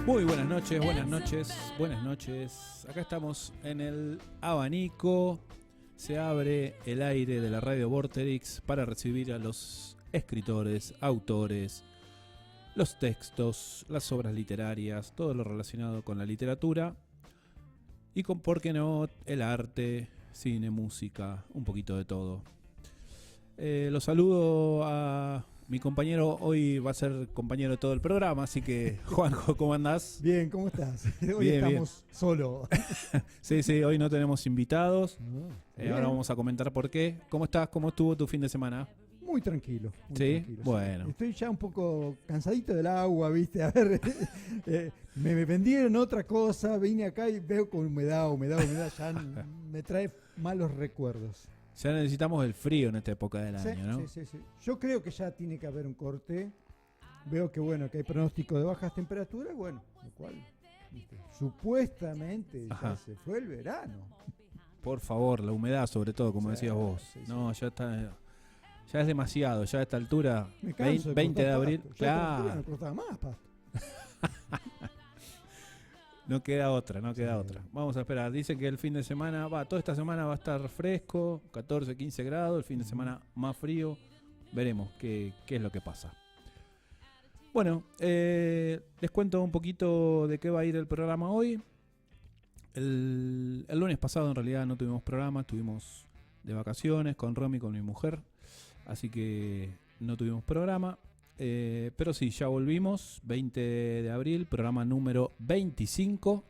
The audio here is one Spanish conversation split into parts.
Muy buenas noches, buenas noches, buenas noches. Acá estamos en el abanico. Se abre el aire de la radio Vorterix para recibir a los escritores, autores, los textos, las obras literarias, todo lo relacionado con la literatura y con, ¿por qué no?, el arte, cine, música, un poquito de todo. Los saludo a mi compañero, hoy va a ser compañero de todo el programa, así que Juanjo, ¿cómo andás? Bien, ¿cómo estás? Hoy Bien, estamos solo. Sí, hoy no tenemos invitados. Bien. Ahora vamos a comentar por qué. ¿Cómo estás? ¿Cómo estuvo tu fin de semana? Muy tranquilo. Muy ¿Sí? tranquilo, Bueno. Estoy ya un poco cansadito del agua, ¿viste? A ver, me vendieron otra cosa, vine acá y veo con humedad, ya me trae malos recuerdos. Ya necesitamos el frío en esta época del Sí, año, ¿no? sí. Yo creo que ya tiene que haber un corte. Veo que bueno, que hay pronóstico de bajas temperaturas, bueno, lo cual, ¿viste? Supuestamente Ajá. ya se fue el verano. Por favor, la humedad sobre todo, como Sí, decías vos. sí. No, ya está. Ya es demasiado, ya a esta altura, Me canso 20 de cortar abril, pasto. Ya a esta altura claro, no cortaba más pasto. no queda otra. Sí. Vamos a esperar, dicen que el fin de semana, toda esta semana va a estar fresco, 14, 15 grados, el fin de semana más frío, veremos qué es lo que pasa. Bueno, les cuento un poquito de qué va a ir el programa hoy. El lunes pasado en realidad no tuvimos programa, estuvimos de vacaciones con Romy, con mi mujer, así que no tuvimos programa. Pero sí, ya volvimos, 20 de abril, programa número 25.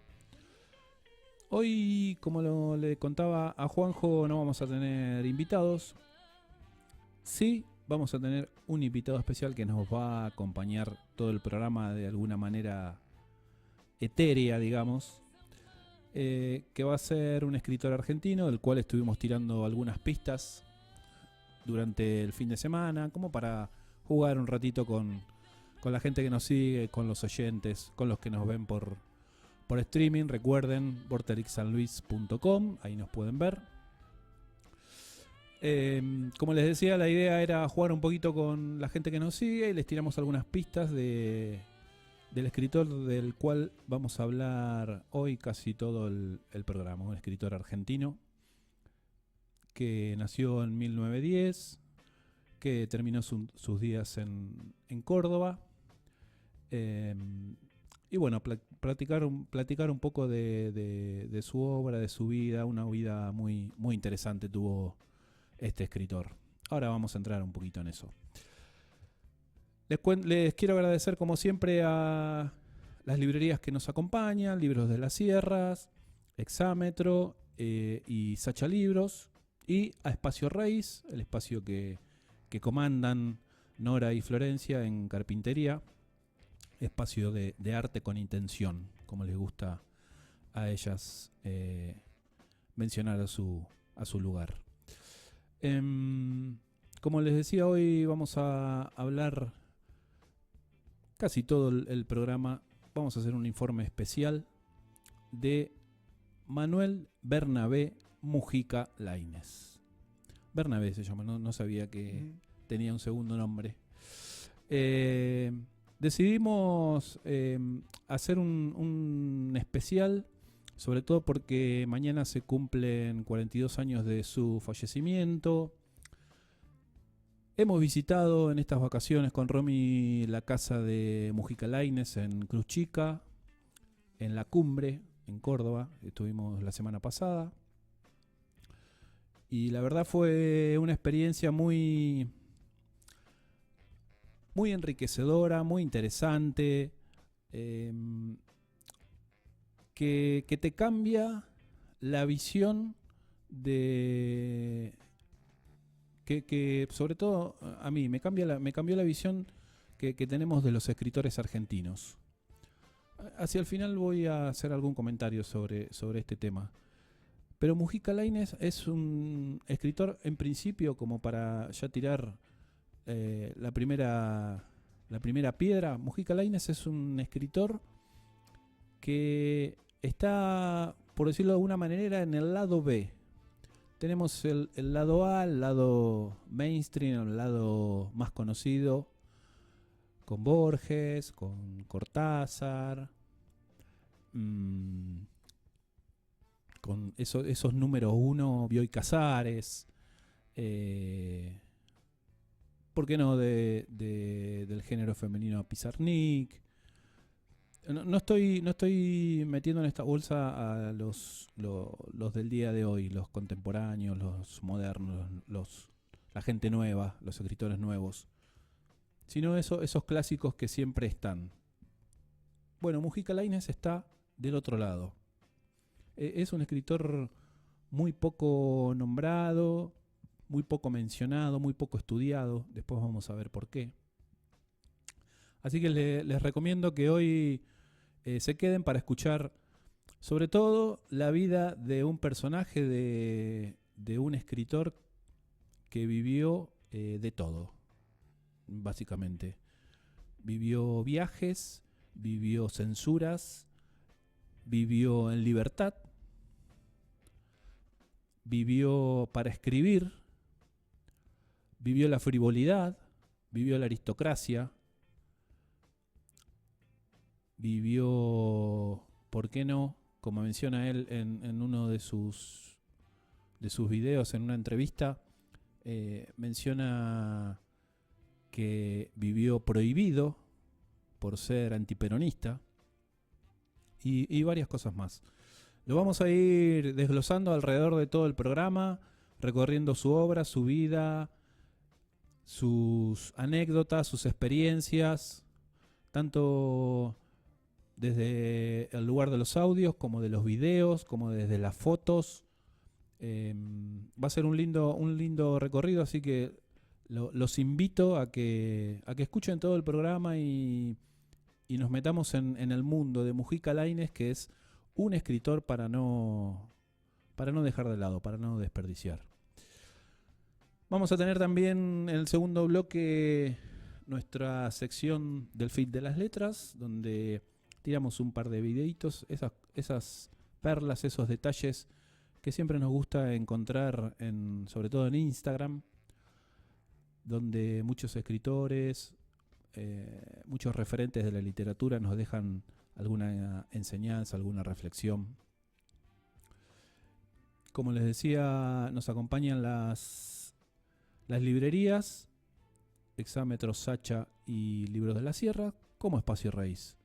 Hoy, como le contaba a Juanjo, no vamos a tener invitados. Sí, vamos a tener un invitado especial que nos va a acompañar todo el programa de alguna manera etérea, digamos. Que va a ser un escritor argentino, del cual estuvimos tirando algunas pistas durante el fin de semana, como para jugar un ratito con la gente que nos sigue, con los oyentes, con los que nos ven por streaming. Recuerden, vorterixsanluis.com, ahí nos pueden ver. Como les decía, la idea era jugar un poquito con la gente que nos sigue y les tiramos algunas pistas del escritor del cual vamos a hablar hoy casi todo el programa. Un escritor argentino que nació en 1910, que terminó sus días en Córdoba. Y bueno, platicar un poco de su obra, de su vida. Una vida muy, muy interesante tuvo este escritor. Ahora vamos a entrar un poquito en eso. Les quiero agradecer como siempre a las librerías que nos acompañan, Libros de las Sierras, Exámetro y Sacha Libros, y a Espacio Reis, el espacio que comandan Nora y Florencia en carpintería, espacio de arte con intención, como les gusta a ellas mencionar a su lugar. Como les decía, hoy vamos a hablar casi todo el programa. Vamos a hacer un informe especial de Manuel Bernabé Mujica Lainez. Bernabé se llama, no sabía que tenía un segundo nombre. Decidimos hacer un especial, sobre todo porque mañana se cumplen 42 años de su fallecimiento. Hemos visitado en estas vacaciones con Romy la casa de Mujica Lainez en Cruz Chica, en La Cumbre, en Córdoba. Estuvimos la semana pasada. Y la verdad fue una experiencia muy, muy enriquecedora, muy interesante, que te cambia la visión de... Que sobre todo a mí me cambió la visión que tenemos de los escritores argentinos. Hacia el final voy a hacer algún comentario sobre este tema. Pero Mujica Lainez es un escritor, en principio, como para ya tirar la primera piedra. Mujica Lainez es un escritor que está, por decirlo de alguna manera, en el lado B. Tenemos el lado A, el lado mainstream, el lado más conocido, con Borges, con Cortázar, con esos números 1, Bioy Casares, ¿por qué no del género femenino Pizarnik? No estoy metiendo en esta bolsa a los del día de hoy, los contemporáneos, los modernos, la gente nueva, los escritores nuevos, sino esos clásicos que siempre están. Bueno, Mujica Lainez está del otro lado. Es un escritor muy poco nombrado, muy poco mencionado, muy poco estudiado. Después vamos a ver por qué. Así que les recomiendo que hoy se queden para escuchar sobre todo la vida de un personaje, de un escritor que vivió de todo, básicamente. Vivió viajes, vivió censuras, vivió en libertad, vivió para escribir, vivió la frivolidad, vivió la aristocracia, vivió, ¿por qué no? Como menciona él en uno de sus videos, en una entrevista, menciona que vivió prohibido por ser antiperonista y varias cosas más. Lo vamos a ir desglosando alrededor de todo el programa, recorriendo su obra, su vida, sus anécdotas, sus experiencias, tanto desde el lugar de los audios, como de los videos, como desde las fotos. Va a ser un lindo recorrido, así que los invito a que escuchen todo el programa y nos metamos en el mundo de Mujica Lainez, que es un escritor para no dejar de lado, para no desperdiciar. Vamos a tener también en el segundo bloque nuestra sección del feed de las letras, donde tiramos un par de videitos, esas perlas, esos detalles que siempre nos gusta encontrar, sobre todo en Instagram, donde muchos escritores, muchos referentes de la literatura nos dejan alguna enseñanza, alguna reflexión. Como les decía, nos acompañan las librerías, Exámetro, Sacha y Libros de la Sierra, como Espacio Raíz.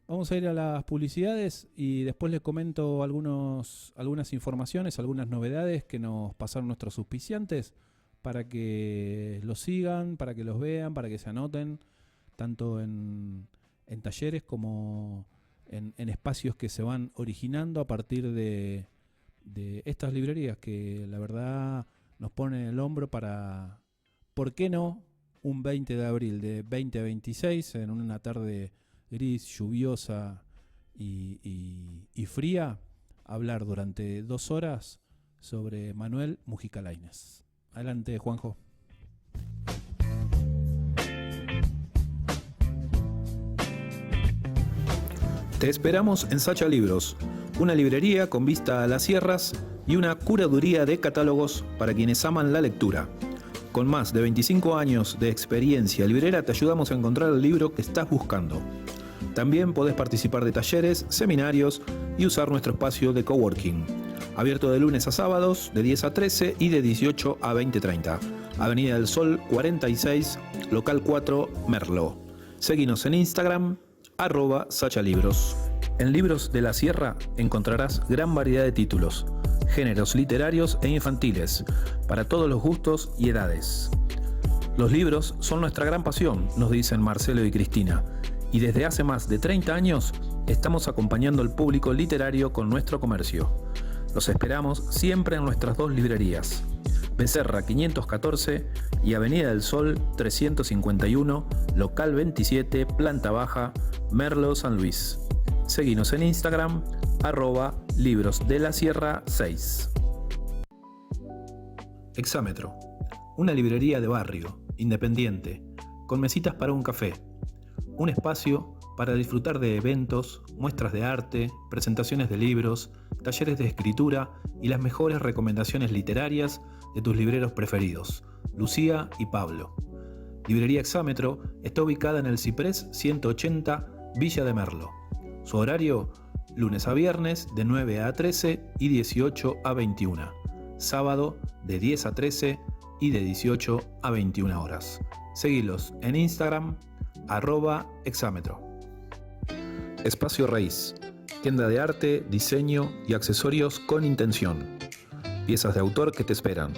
Vamos a ir a las publicidades y después les comento algunas informaciones, algunas novedades que nos pasaron nuestros auspiciantes para que los sigan, para que los vean, para que se anoten, tanto en talleres como en espacios que se van originando a partir de estas librerías que la verdad nos ponen el hombro para, ¿por qué no? Un 20 de abril de 2026, en una tarde gris, lluviosa y fría, hablar durante 2 horas sobre Manuel Mujica Lainez. Adelante, Juanjo. Te esperamos en Sacha Libros, una librería con vista a las sierras y una curaduría de catálogos para quienes aman la lectura. Con más de 25 años de experiencia librera te ayudamos a encontrar el libro que estás buscando. También podés participar de talleres, seminarios y usar nuestro espacio de coworking. Abierto de lunes a sábados, de 10 a 13 y de 18 a 20:30. Avenida del Sol 46, local 4, Merlo. Seguinos en Instagram, @sachalibros. En Libros de la Sierra encontrarás gran variedad de títulos, géneros literarios e infantiles, para todos los gustos y edades. Los libros son nuestra gran pasión, nos dicen Marcelo y Cristina, y desde hace más de 30 años estamos acompañando al público literario con nuestro comercio. Los esperamos siempre en nuestras 2 librerías, Becerra 514 y Avenida del Sol 351, local 27, planta baja, Merlo, San Luis. Seguinos en Instagram, @librosdelasierra6. Exámetro, una librería de barrio, independiente, con mesitas para un café. Un espacio para disfrutar de eventos, muestras de arte, presentaciones de libros, talleres de escritura y las mejores recomendaciones literarias de tus libreros preferidos, Lucía y Pablo. Librería Exámetro está ubicada en el Ciprés 180, Villa de Merlo. Su horario lunes a viernes de 9 a 13 y 18 a 21, sábado de 10 a 13 y de 18 a 21 horas. Seguilos en Instagram, @exámetro. Espacio Raíz, tienda de arte, diseño y accesorios con intención. Piezas de autor que te esperan.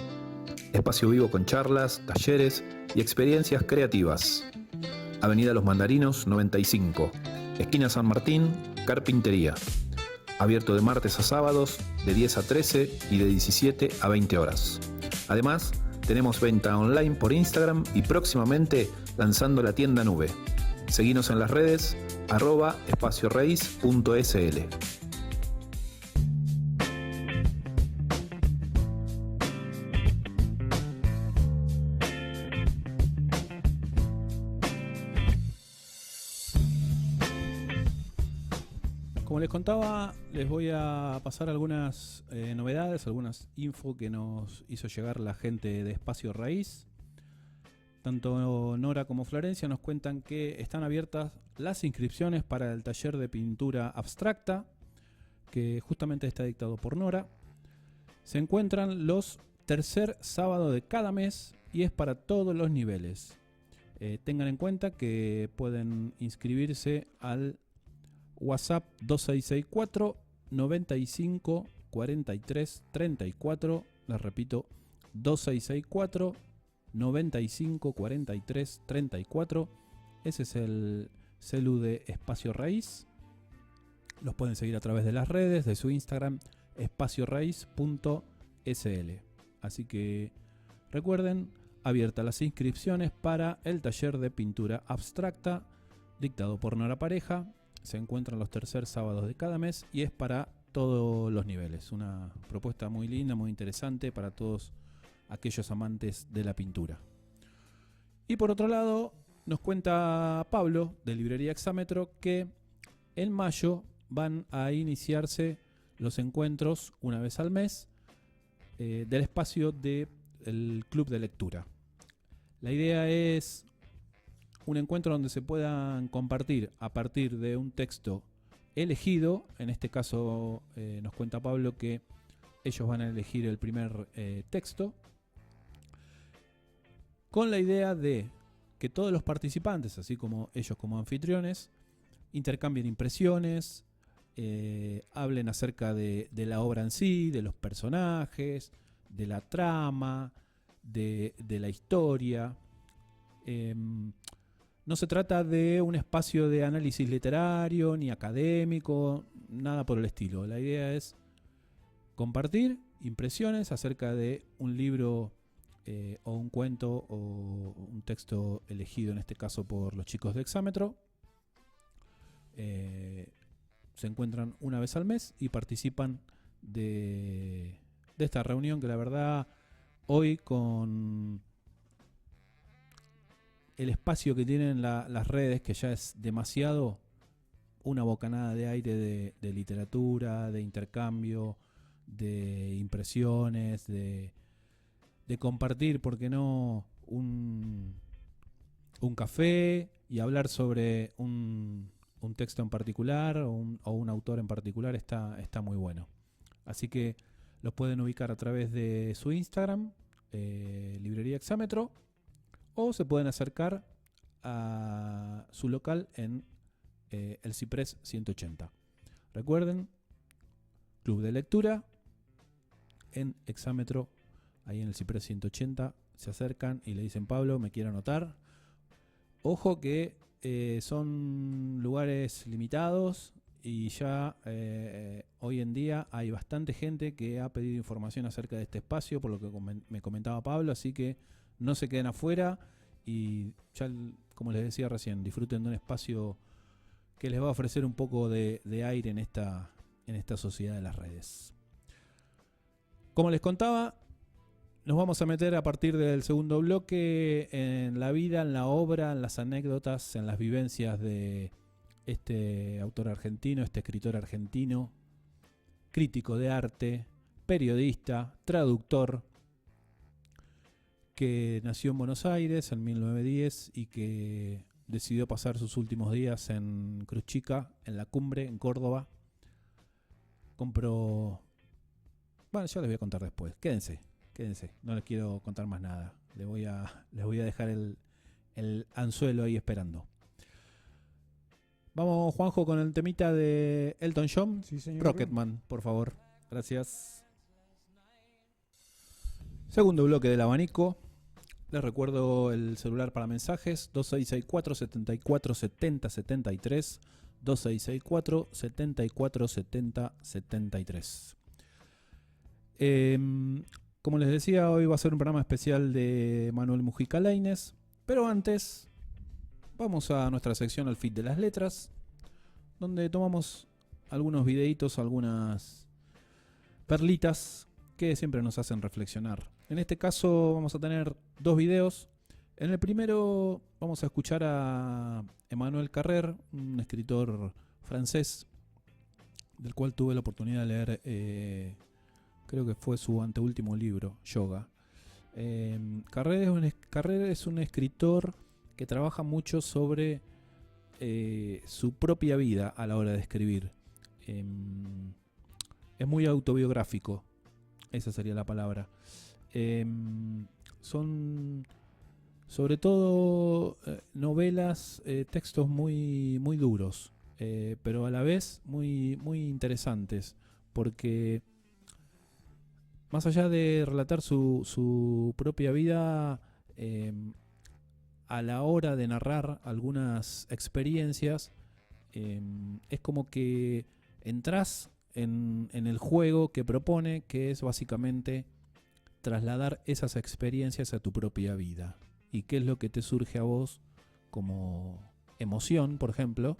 Espacio vivo con charlas, talleres y experiencias creativas. Avenida Los Mandarinos 95, esquina San Martín, Carpintería. Abierto de martes a sábados de 10 a 13 y de 17 a 20 horas. Además, tenemos venta online por Instagram y próximamente lanzando la tienda nube. Seguinos en las redes @espacioraíz.sl. Como les contaba, les voy a pasar algunas novedades, algunas info que nos hizo llegar la gente de Espacio Raíz. Tanto Nora como Florencia nos cuentan que están abiertas las inscripciones para el taller de pintura abstracta, que justamente está dictado por Nora. Se encuentran los tercer sábado de cada mes y es para todos los niveles. Tengan en cuenta que pueden inscribirse al WhatsApp 2664 95 43 34. Les repito, 2664 95 43 34. Ese es el celu de Espacio Raíz. Los pueden seguir a través de las redes, de su Instagram, espacioraíz.sl. Así que recuerden, abiertas las inscripciones para el taller de pintura abstracta dictado por Nora Pareja. Se encuentran los tercer sábados de cada mes y es para todos los niveles. Una propuesta muy linda, muy interesante para todos aquellos amantes de la pintura. Y por otro lado, nos cuenta Pablo de Librería Exámetro que en mayo van a iniciarse los encuentros una vez al mes del espacio del club de lectura. La idea es un encuentro donde se puedan compartir a partir de un texto elegido. En este caso nos cuenta Pablo que ellos van a elegir el primer texto, con la idea de que todos los participantes, así como ellos como anfitriones, intercambien impresiones, hablen acerca de la obra en sí, de los personajes, de la trama, de la historia. No se trata de un espacio de análisis literario ni académico, nada por el estilo. La idea es compartir impresiones acerca de un libro o un cuento o un texto elegido, en este caso por los chicos de Exámetro. Se encuentran una vez al mes y participan de esta reunión que la verdad hoy, con el espacio que tienen las redes, que ya es demasiado, una bocanada de aire de literatura, de intercambio, de impresiones, de compartir, ¿por qué no?, un café y hablar sobre un texto en particular o un autor en particular. Está muy bueno. Así que los pueden ubicar a través de su Instagram, Librería Exámetro, o se pueden acercar a su local en el Ciprés 180. Recuerden, Club de Lectura en Exámetro, ahí en el Ciprés 180. Se acercan y le dicen: Pablo, me quiero anotar. Ojo que son lugares limitados y ya hoy en día hay bastante gente que ha pedido información acerca de este espacio, por lo que me comentaba Pablo, así que no se queden afuera y ya, como les decía recién, disfruten de un espacio que les va a ofrecer un poco de aire en esta sociedad de las redes. Como les contaba, nos vamos a meter a partir del segundo bloque en la vida, en la obra, en las anécdotas, en las vivencias de este autor argentino, este escritor argentino, crítico de arte, periodista, traductor, que nació en Buenos Aires en 1910 y que decidió pasar sus últimos días en Cruz Chica, en La Cumbre, en Córdoba, compro... Bueno, ya les voy a contar después. Quédense. No les quiero contar más nada. Les voy a dejar el anzuelo ahí esperando. Vamos, Juanjo, con el temita de Elton John. Sí, señor. Rocketman, por favor. Gracias. Segundo bloque del abanico. Les recuerdo el celular para mensajes: 2664 74 70 73. 2664 74 70 73. Como les decía, hoy va a ser un programa especial de Manuel Mujica Lainez. Pero antes, vamos a nuestra sección Al Fit de las Letras, donde tomamos algunos videitos, algunas perlitas que siempre nos hacen reflexionar. En este caso vamos a tener 2 videos. En el primero vamos a escuchar a Emmanuel Carrère, un escritor francés, del cual tuve la oportunidad de leer, creo que fue su anteúltimo libro, Yoga. Carrère es un escritor que trabaja mucho sobre su propia vida a la hora de escribir. Es muy autobiográfico, esa sería la palabra. Son sobre todo novelas, textos muy, muy duros, pero a la vez muy, muy interesantes, porque más allá de relatar su propia vida, a la hora de narrar algunas experiencias, es como que entras en el juego que propone, que es básicamente trasladar esas experiencias a tu propia vida. ¿Y qué es lo que te surge a vos como emoción, por ejemplo?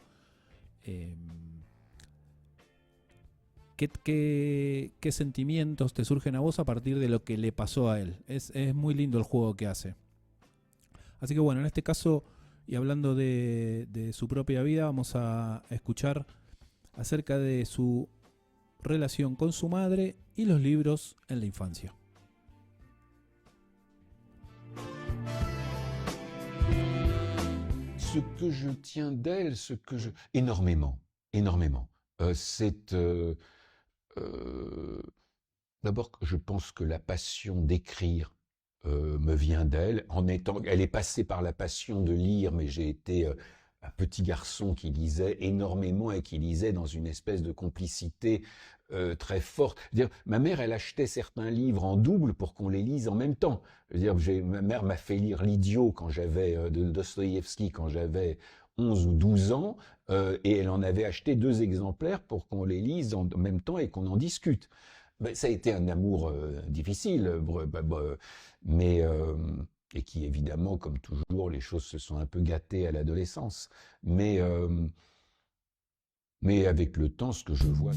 ¿Qué sentimientos te surgen a vos a partir de lo que le pasó a él? Es muy lindo el juego que hace. Así que bueno, en este caso, y hablando de su propia vida, vamos a escuchar acerca de su relación con su madre y los libros en la infancia. Ce que je tiens d'elle, énormément. D'abord, je pense que la passion d'écrire me vient d'elle. Elle est passée par la passion de lire, mais j'ai été un petit garçon qui lisait énormément et qui lisait dans une espèce de complicité très forte. Ma mère, elle achetait certains livres en double pour qu'on les lise en même temps. Ma mère m'a fait lire L'Idiot de Dostoïevski quand j'avais 11 ou 12 ans, et elle en avait acheté 2 exemplaires pour qu'on les lise en même temps et qu'on en discute. Ça a été un amour difficile, mais et qui évidemment, comme toujours, les choses se sont un peu gâtées à l'adolescence. Mais avec le temps, ce que je vois...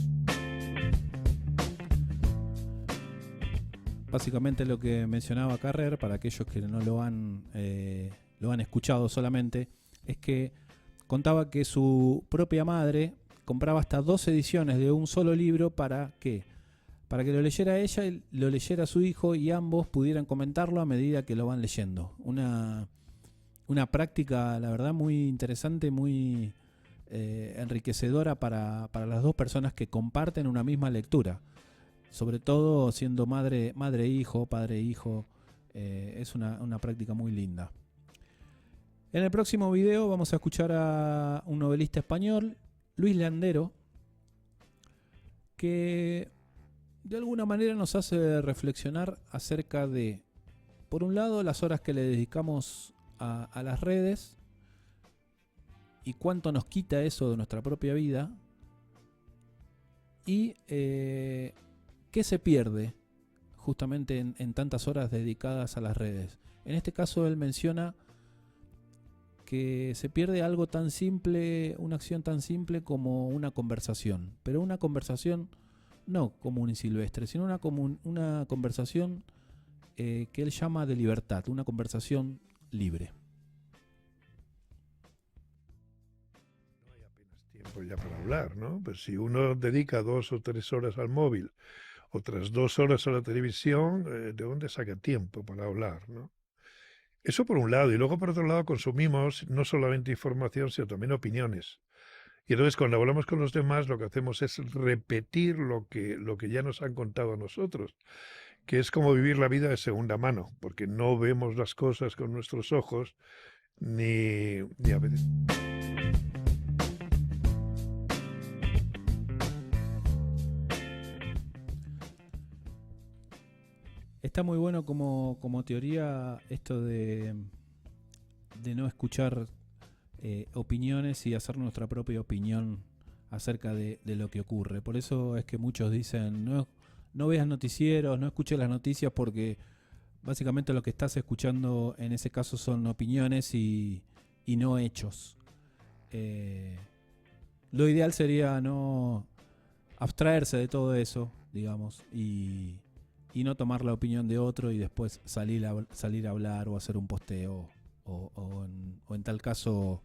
Básicamente lo que mencionaba Carrère, para aquellos que no lo han escuchado solamente, es que contaba que su propia madre compraba hasta 2 ediciones de un solo libro. ¿Para qué? Para que lo leyera ella y lo leyera su hijo, y ambos pudieran comentarlo a medida que lo van leyendo. Una práctica, la verdad, muy interesante, muy enriquecedora para las 2 personas que comparten una misma lectura. Sobre todo siendo madre-hijo, padre-hijo, es una práctica muy linda. En el próximo video vamos a escuchar a un novelista español, Luis Landero, que de alguna manera nos hace reflexionar acerca de, por un lado, las horas que le dedicamos a las redes y cuánto nos quita eso de nuestra propia vida, y qué se pierde justamente en tantas horas dedicadas a las redes. En este caso él menciona que se pierde algo tan simple, una acción tan simple como una conversación, pero una conversación no común y silvestre, sino una conversación que él llama de libertad, una conversación libre. No hay apenas tiempo ya para hablar, ¿no? Pues si uno dedica 2 o 3 horas al móvil, otras 2 horas a la televisión, ¿de dónde saca tiempo para hablar, no? Eso por un lado, y luego por otro lado consumimos no solamente información, sino también opiniones. Y entonces cuando hablamos con los demás lo que hacemos es repetir lo que ya nos han contado a nosotros, que es como vivir la vida de segunda mano, porque no vemos las cosas con nuestros ojos, ni a veces... Está muy bueno como teoría esto de no escuchar opiniones y hacer nuestra propia opinión acerca de lo que ocurre. Por eso es que muchos dicen, no veas noticieros, no escuches las noticias, porque básicamente lo que estás escuchando en ese caso son opiniones y no hechos. Lo ideal sería no abstraerse de todo eso, digamos, y no tomar la opinión de otro y después salir a hablar o hacer un posteo o en tal caso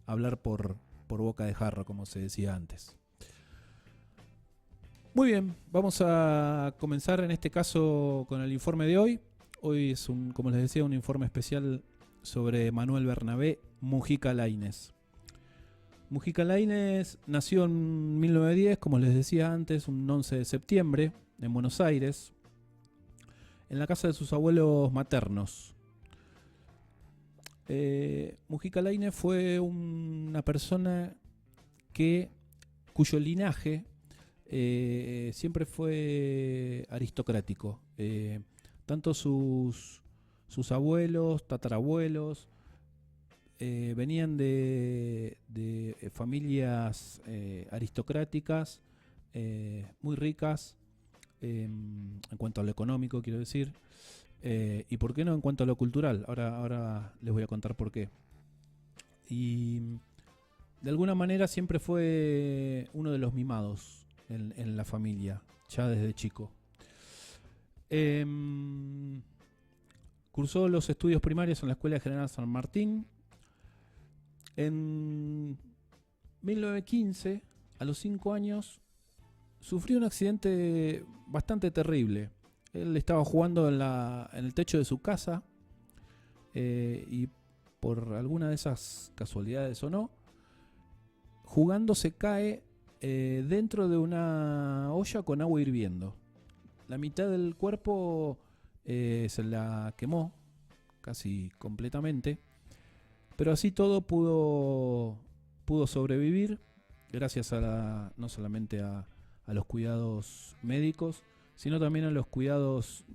hablar por boca de jarro, como se decía antes. Muy bien, vamos a comenzar en este caso con el informe de hoy. Hoy es, como les decía, un informe especial sobre Manuel Bernabé Mujica Lainez. Mujica Lainez nació en 1910, como les decía antes, un 11 de septiembre, en Buenos Aires, en la casa de sus abuelos maternos. Mujica Lainez fue una persona cuyo linaje siempre fue aristocrático. Tanto sus abuelos, tatarabuelos, venían de familias aristocráticas, muy ricas, en cuanto a lo económico, quiero decir, y por qué no en cuanto a lo cultural. Ahora les voy a contar por qué. Y de alguna manera siempre fue uno de los mimados en la familia, ya desde chico. Cursó los estudios primarios en la Escuela General San Martín. En 1915, a los 5 años, sufrió un accidente bastante terrible. Él estaba jugando en el techo de su casa y por alguna de esas casualidades o no, jugando se cae dentro de una olla con agua hirviendo. La mitad del cuerpo se la quemó casi completamente, pero así todo pudo sobrevivir gracias no solamente a los cuidados médicos, sino también a los cuidados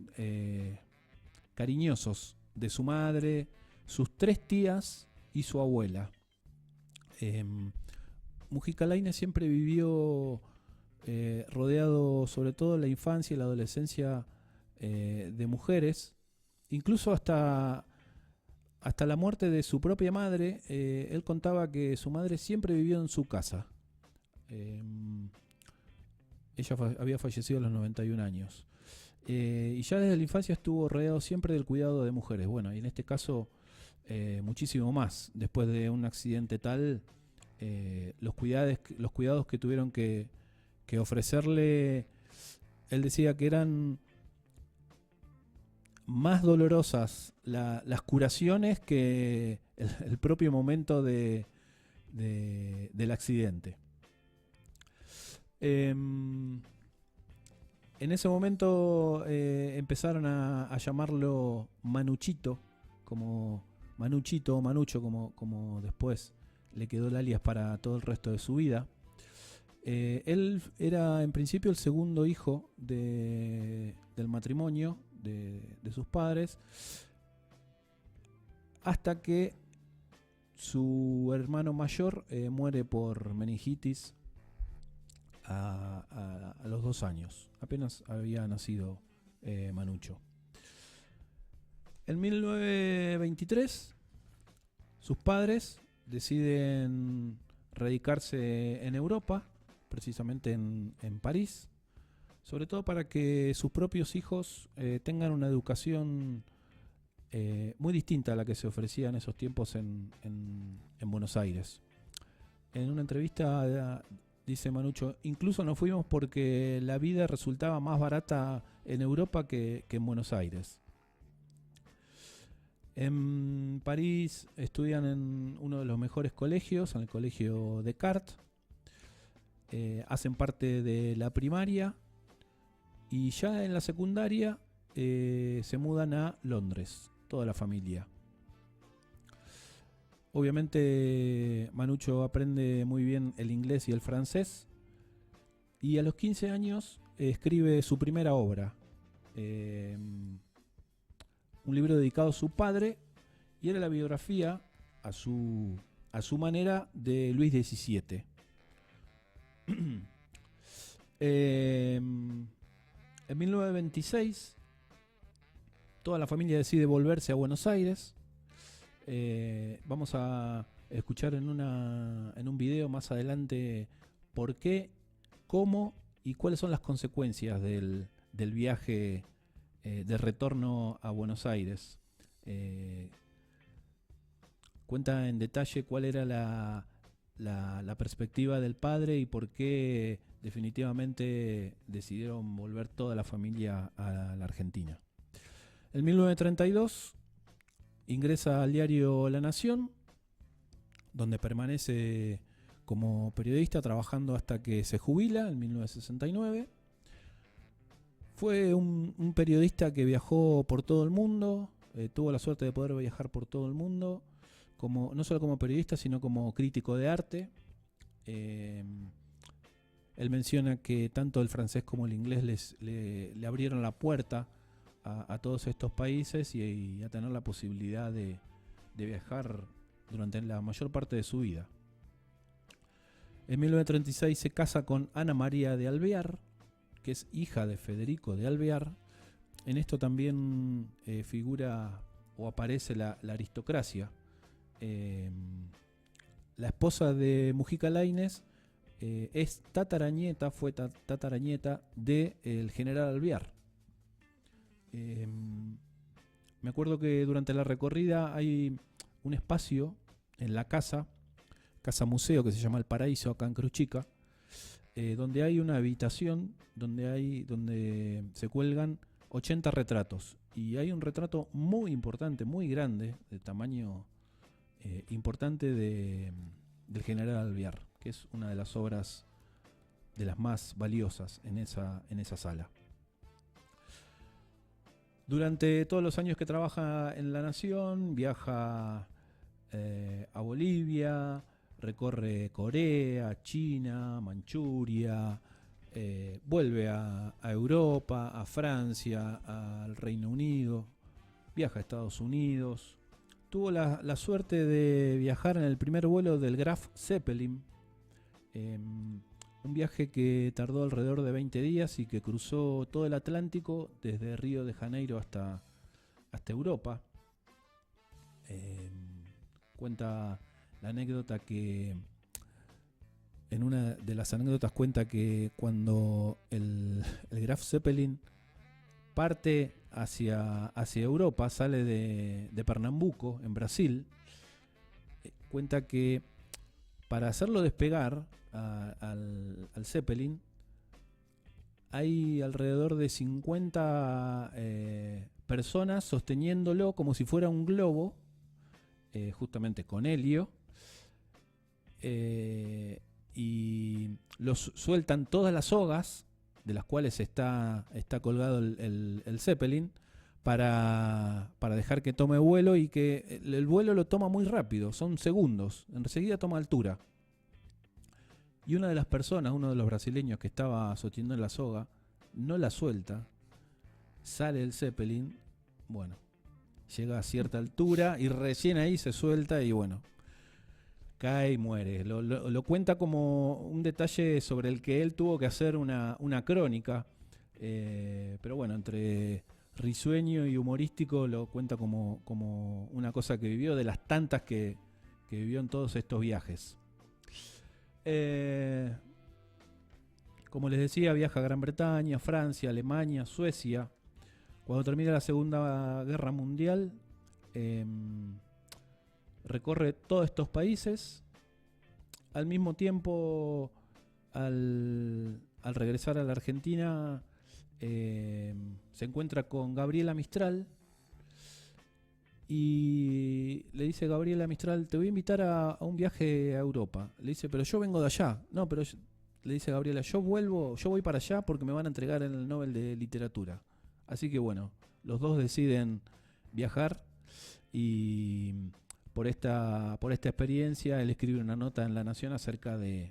cariñosos de su madre, sus 3 tías y su abuela. Mujica Lainez siempre vivió rodeado, sobre todo en la infancia y la adolescencia, de mujeres. Incluso hasta la muerte de su propia madre, él contaba que su madre siempre vivió en su casa. Ella había fallecido a los 91 años. Y ya desde la infancia estuvo rodeado siempre del cuidado de mujeres. Bueno, y en este caso muchísimo más. Después de un accidente tal, los cuidados que tuvieron que ofrecerle, él decía que eran más dolorosas las curaciones que el propio momento del accidente. En ese momento empezaron a llamarlo Manuchito, como Manuchito o Manucho, como después le quedó el alias para todo el resto de su vida. Él era en principio el segundo hijo del matrimonio de sus padres, hasta que su hermano mayor muere por meningitis a los 2 años. Apenas había nacido Manucho. En 1923 sus padres deciden radicarse en Europa, precisamente en París, sobre todo para que sus propios hijos tengan una educación muy distinta a la que se ofrecía en esos tiempos en Buenos Aires. En una entrevista dice Manucho: incluso nos fuimos porque la vida resultaba más barata en Europa que en Buenos Aires. En París estudian en uno de los mejores colegios, en el colegio Descartes. Hacen parte de la primaria y ya en la secundaria se mudan a Londres, toda la familia. Obviamente Manucho aprende muy bien el inglés y el francés y a los 15 años escribe su primera obra, un libro dedicado a su padre, y era la biografía a su manera de Luis XVII. En 1926 toda la familia decide volverse a Buenos Aires. Vamos a escuchar en un video más adelante por qué, cómo y cuáles son las consecuencias del viaje de retorno a Buenos Aires. Cuenta en detalle cuál era la perspectiva del padre y por qué definitivamente decidieron volver toda la familia a la Argentina. En 1932 ingresa al diario La Nación, donde permanece como periodista trabajando hasta que se jubila en 1969. Fue un periodista que viajó por todo el mundo, tuvo la suerte de poder viajar por todo el mundo, no solo como periodista, sino como crítico de arte. Él menciona que tanto el francés como el inglés le abrieron la puerta a todos estos países y a tener la posibilidad de viajar durante la mayor parte de su vida. En 1936 se casa con Ana María de Alvear, que es hija de Federico de Alvear. En esto también figura o aparece la aristocracia. La esposa de Mujica Lainez fue tatarañeta del general Alvear. Me acuerdo que durante la recorrida hay un espacio en la casa museo que se llama El Paraíso, acá en Cruz Chica, donde hay una habitación donde se cuelgan 80 retratos, y hay un retrato muy importante, muy grande, de tamaño importante del general Alvear, que es una de las obras de las más valiosas en esa sala. Durante todos los años que trabaja en La Nación, viaja a Bolivia, recorre Corea, China, Manchuria, vuelve a Europa, a Francia, al Reino Unido, viaja a Estados Unidos. Tuvo la suerte de viajar en el primer vuelo del Graf Zeppelin, un viaje que tardó alrededor de 20 días y que cruzó todo el Atlántico desde Río de Janeiro hasta Europa. Cuenta la anécdota que en una de las anécdotas cuenta que cuando el Graf Zeppelin parte hacia Europa, sale de Pernambuco, en Brasil, cuenta que para hacerlo despegar al Zeppelin hay alrededor de 50 personas sosteniéndolo como si fuera un globo, justamente con helio, y los sueltan todas las sogas de las cuales está colgado el Zeppelin para dejar que tome vuelo, y que el vuelo lo toma muy rápido, son segundos, enseguida toma altura. Y una de las personas, uno de los brasileños que estaba sosteniendo la soga, no la suelta, sale el Zeppelin, bueno, llega a cierta altura y recién ahí se suelta y bueno, cae y muere. Lo cuenta como un detalle sobre el que él tuvo que hacer una crónica, pero bueno, entre risueño y humorístico lo cuenta como una cosa que vivió, de las tantas que vivió en todos estos viajes. Como les decía, viaja a Gran Bretaña, Francia, Alemania, Suecia. Cuando termina la Segunda Guerra Mundial, recorre todos estos países. Al mismo tiempo, al regresar a la Argentina, se encuentra con Gabriela Mistral, Y le dice Gabriela Mistral, te voy a invitar a un viaje a Europa. Le dice, pero yo vengo de allá. No, pero le dice Gabriela, yo voy para allá porque me van a entregar el Nobel de Literatura. Así que bueno, los dos deciden viajar y por esta experiencia él escribe una nota en La Nación acerca de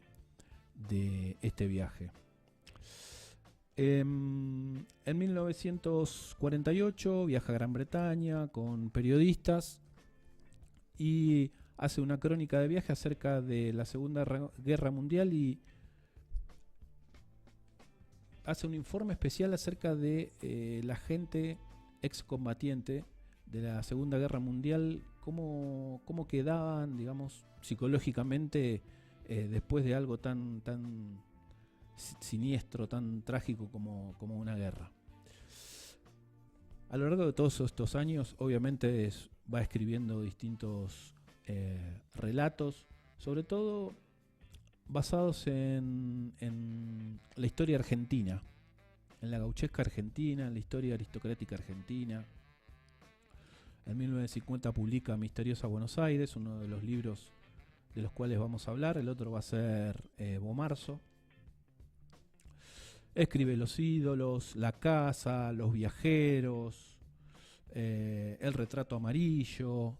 este viaje. En 1948 viaja a Gran Bretaña con periodistas y hace una crónica de viaje acerca de la Segunda Guerra Mundial y hace un informe especial acerca de la gente excombatiente de la Segunda Guerra Mundial, cómo quedaban, digamos, psicológicamente después de algo tan siniestro, tan trágico como una guerra. A lo largo de todos estos años, obviamente, va escribiendo distintos relatos, sobre todo basados en la historia argentina, en la gauchesca argentina, en la historia aristocrática argentina. En 1950 publica Misteriosa Buenos Aires, uno de los libros de los cuales vamos a hablar. El otro va a ser Bomarzo. Escribe Los ídolos, La casa, Los viajeros, El retrato amarillo,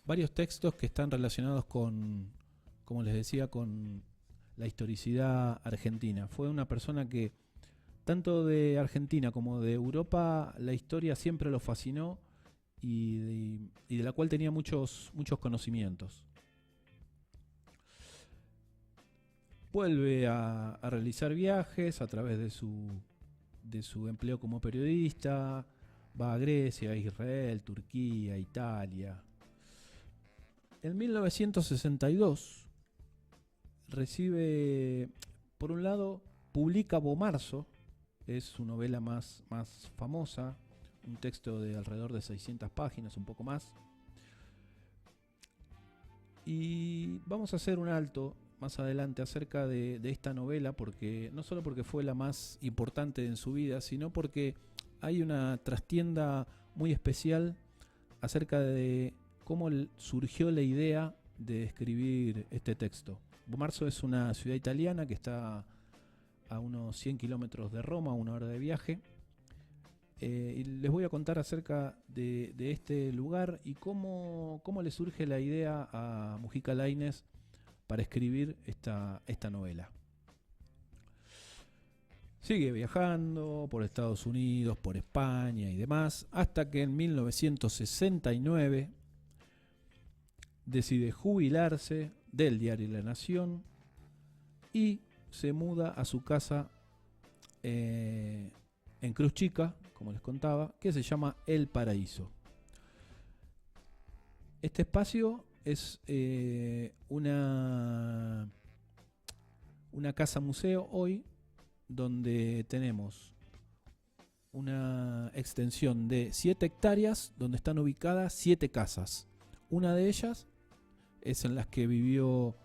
varios textos que están relacionados con, como les decía, con la historicidad argentina. Fue una persona que, tanto de Argentina como de Europa, la historia siempre lo fascinó y de la cual tenía muchos conocimientos. Vuelve a realizar viajes a través de su empleo como periodista. Va a Grecia, Israel, Turquía, Italia. En 1962 recibe, por un lado, publica Bomarzo, es su novela más famosa, un texto de alrededor de 600 páginas, un poco más. Y vamos a hacer un alto más adelante acerca de esta novela, porque no solo porque fue la más importante en su vida, sino porque hay una trastienda muy especial acerca de cómo surgió la idea de escribir este texto. Bomarzo es una ciudad italiana que está a unos 100 kilómetros de Roma, 1 hora de viaje. Y les voy a contar acerca de este lugar y cómo le surge la idea a Mujica Lainez para escribir esta novela. Sigue viajando por Estados Unidos, por España y demás, hasta que en 1969 decide jubilarse del diario La Nación y se muda a su casa en Cruz Chica, como les contaba, que se llama El Paraíso. Este espacio es una casa museo hoy, donde tenemos una extensión de 7 hectáreas donde están ubicadas 7 casas. Una de ellas es en las que vivió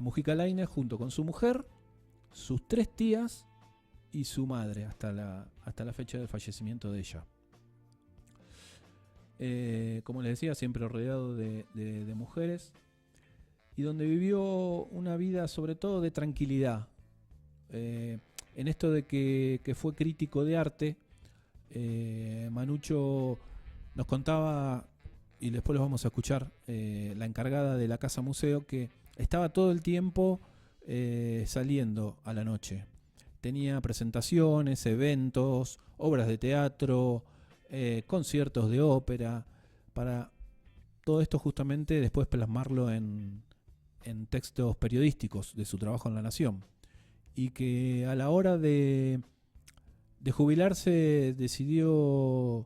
Mujica Lainez junto con su mujer, sus 3 tías y su madre hasta la fecha del fallecimiento de ella. Como les decía, siempre rodeado de mujeres, y donde vivió una vida sobre todo de tranquilidad. En esto de que fue crítico de arte, Manucho nos contaba, y después los vamos a escuchar, la encargada de la casa museo, que estaba todo el tiempo saliendo a la noche. Tenía presentaciones, eventos, obras de teatro, conciertos de ópera, para todo esto justamente después plasmarlo en textos periodísticos de su trabajo en La Nación. Y que a la hora de jubilarse decidió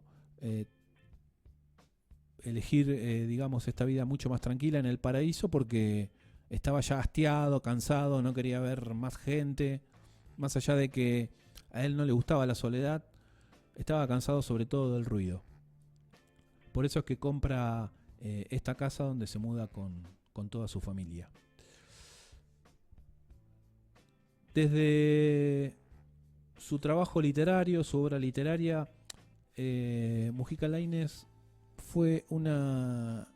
elegir, digamos, esta vida mucho más tranquila en El Paraíso, porque estaba ya hastiado, cansado, no quería ver más gente. Más allá de que a él no le gustaba la soledad, estaba cansado sobre todo del ruido. Por eso es que compra esta casa donde se muda con toda su familia. Desde su trabajo literario, su obra literaria, Mujica Lainez fue una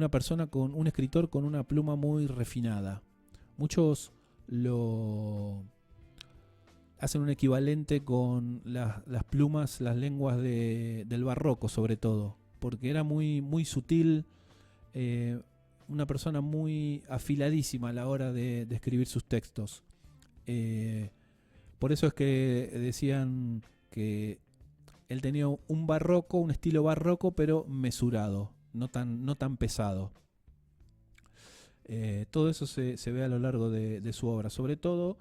persona un escritor con una pluma muy refinada. Muchos lo hacen un equivalente con las plumas, las lenguas del barroco sobre todo, porque era muy, muy sutil, una persona muy afiladísima a la hora de escribir sus textos. Por eso es que decían que él tenía un estilo barroco, pero mesurado, no tan pesado. Todo eso se ve a lo largo de su obra, sobre todo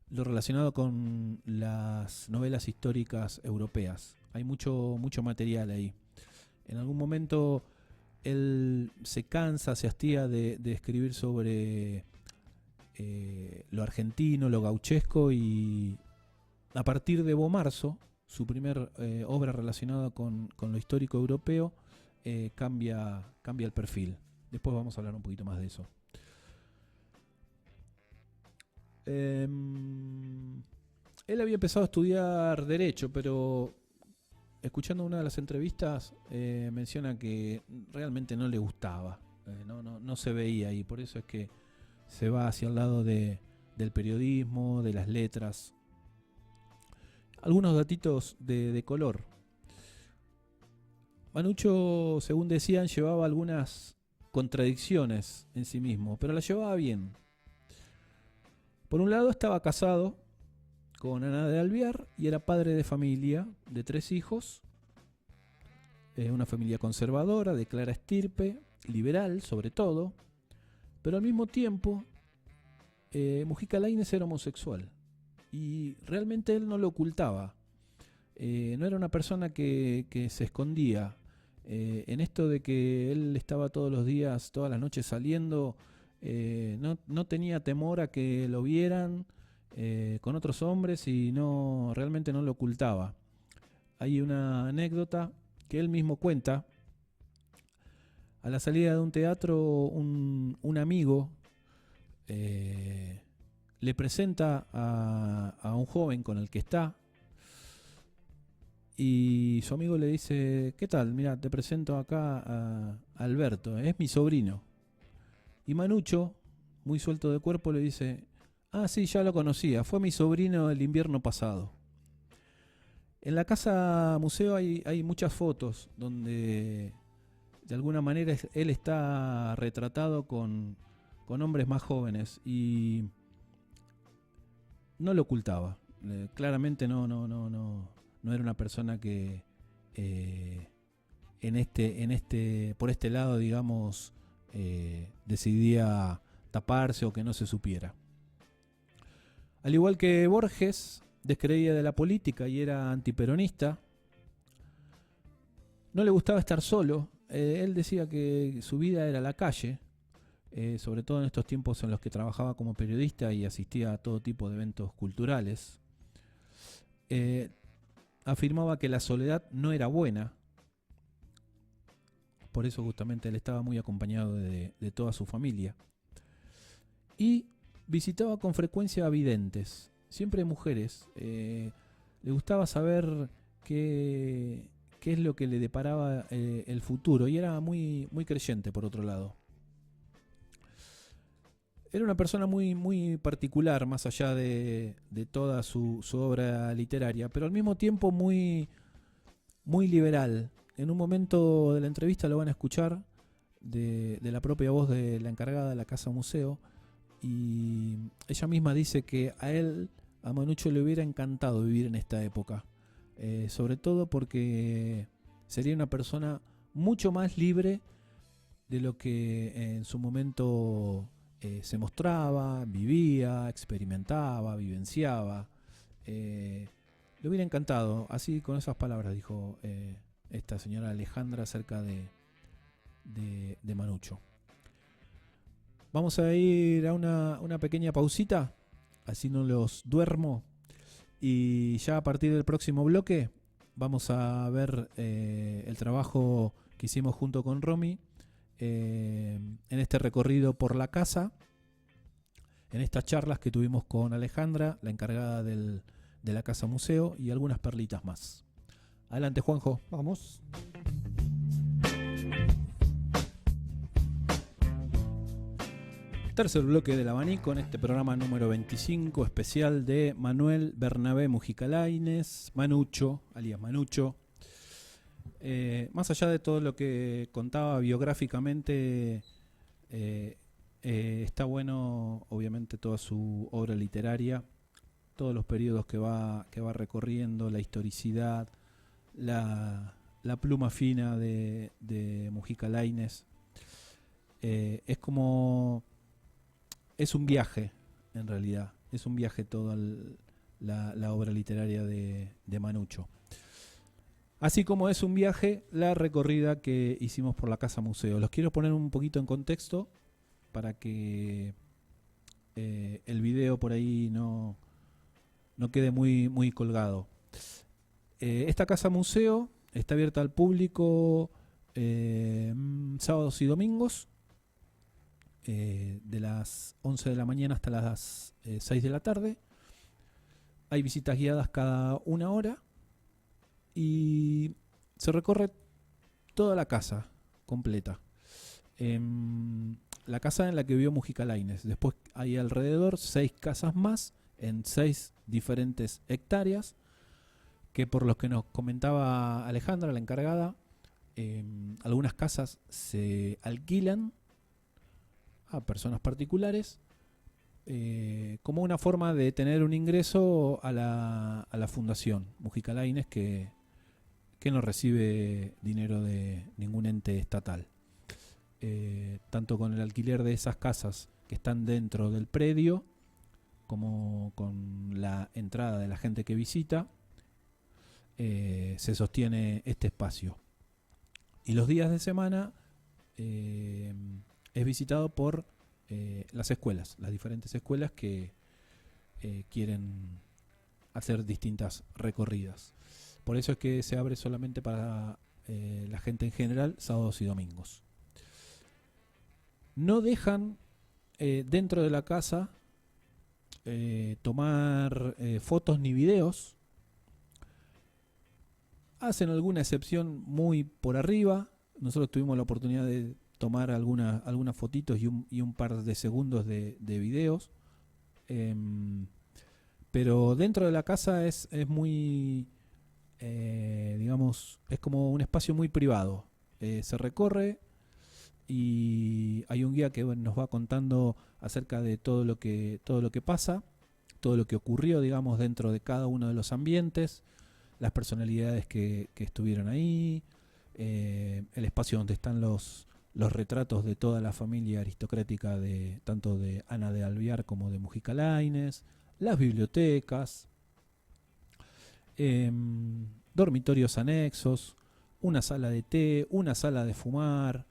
lo relacionado con las novelas históricas europeas. Hay mucho material ahí. En algún momento él se cansa, se hastía de escribir sobre lo argentino, lo gauchesco, y a partir de Bomarzo, su primer obra relacionada con lo histórico europeo, cambia el perfil. Después vamos a hablar un poquito más de eso. Él había empezado a estudiar Derecho, pero escuchando una de las entrevistas menciona que realmente no le gustaba, no se veía ahí. Por eso es que se va hacia el lado del periodismo, de las letras. Algunos datitos de color. Manucho, según decían, llevaba algunas contradicciones en sí mismo, pero las llevaba bien. Por un lado, estaba casado con Ana de Alvear y era padre de familia de 3 hijos. Una familia conservadora, de clara estirpe, liberal sobre todo, pero al mismo tiempo Mujica Lainez era homosexual y realmente él no lo ocultaba. No era una persona que se escondía. En esto de que él estaba todos los días, todas las noches saliendo, no tenía temor a que lo vieran con otros hombres y realmente no lo ocultaba. Hay una anécdota que él mismo cuenta. A la salida de un teatro, un amigo le presenta a un joven con el que está, y su amigo le dice: ¿qué tal? Mira, te presento acá a Alberto, es mi sobrino. Y Manucho, muy suelto de cuerpo, le dice: ah, sí, ya lo conocía, fue mi sobrino el invierno pasado. En la casa museo hay muchas fotos donde de alguna manera él está retratado con hombres más jóvenes y no lo ocultaba. Claramente no era una persona que por este lado, digamos, decidía taparse o que no se supiera. Al igual que Borges, descreía de la política y era antiperonista. No le gustaba estar solo. Él decía que su vida era la calle, sobre todo en estos tiempos en los que trabajaba como periodista y asistía a todo tipo de eventos culturales. Afirmaba que la soledad no era buena. Por eso justamente él estaba muy acompañado de toda su familia. Y visitaba con frecuencia a videntes, siempre mujeres. Le gustaba saber qué es lo que le deparaba el futuro, y era muy, muy creyente, por otro lado. Era una persona muy, muy particular, más allá de toda su obra literaria, pero al mismo tiempo muy, muy liberal. En un momento de la entrevista lo van a escuchar de la propia voz de la encargada de la Casa Museo, y ella misma dice que a Manucho le hubiera encantado vivir en esta época, sobre todo porque sería una persona mucho más libre de lo que en su momento se mostraba, vivía, experimentaba, vivenciaba. Le hubiera encantado, así con esas palabras dijo esta señora Alejandra acerca de Manucho. Vamos a ir a una pequeña pausita, así no los duermo, y ya a partir del próximo bloque vamos a ver el trabajo que hicimos junto con Romy en este recorrido por la casa, en estas charlas que tuvimos con Alejandra, la encargada de la Casa Museo, y algunas perlitas más. Adelante, Juanjo. Vamos. Tercer bloque del abanico en este programa número 25, especial de Manuel Bernabé Mujica Lainez, Manucho, alias Manucho. Más allá de todo lo que contaba biográficamente, está bueno, obviamente, toda su obra literaria, todos los periodos que va recorriendo, la historicidad, la pluma fina de Mujica Lainez. Es un viaje, en realidad. Es un viaje toda la obra literaria de Manucho. Así como es un viaje la recorrida que hicimos por la Casa Museo. Los quiero poner un poquito en contexto para que el video por ahí no quede muy colgado. Esta Casa Museo está abierta al público sábados y domingos, de las 11 de la mañana hasta las 6 de la tarde. Hay visitas guiadas cada 1 hora y se recorre toda la casa completa. La casa en la que vivió Mujica Lainez. Después hay alrededor 6 casas más en 6 diferentes hectáreas, que por los que nos comentaba Alejandra, la encargada, algunas casas se alquilan a personas particulares como una forma de tener un ingreso a la fundación Mujica Lainez, que no recibe dinero de ningún ente estatal. Tanto con el alquiler de esas casas que están dentro del predio, como con la entrada de la gente que visita, se sostiene este espacio. Y los días de semana es visitado por las escuelas, las diferentes escuelas que quieren hacer distintas recorridas. Por eso es que se abre solamente para la gente en general, sábados y domingos. No dejan dentro de la casa tomar fotos ni videos. Hacen alguna excepción muy por arriba. Nosotros tuvimos la oportunidad de tomar algunas fotitos y un par de segundos de videos. Pero dentro de la casa es muy, digamos, es como un espacio muy privado. Se recorre y hay un guía que nos va contando acerca de todo lo que pasa, todo lo que ocurrió, digamos, dentro de cada uno de los ambientes, las personalidades que estuvieron ahí, el espacio donde están los retratos de toda la familia aristocrática, tanto de Ana de Alvear como de Mujica Lainez, las bibliotecas, dormitorios anexos, una sala de té, una sala de fumar,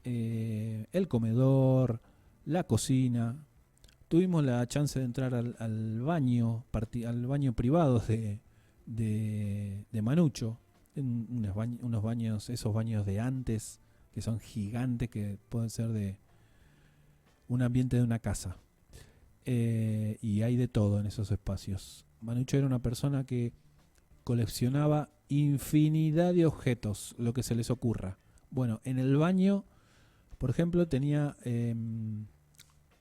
el comedor, la cocina. Tuvimos la chance de entrar al baño privado de Manucho, unos baños, esos baños de antes, que son gigantes, que pueden ser de un ambiente de una casa. Y hay de todo en esos espacios. Manucho era una persona que coleccionaba infinidad de objetos, lo que se les ocurra. Bueno, en el baño, por ejemplo, tenía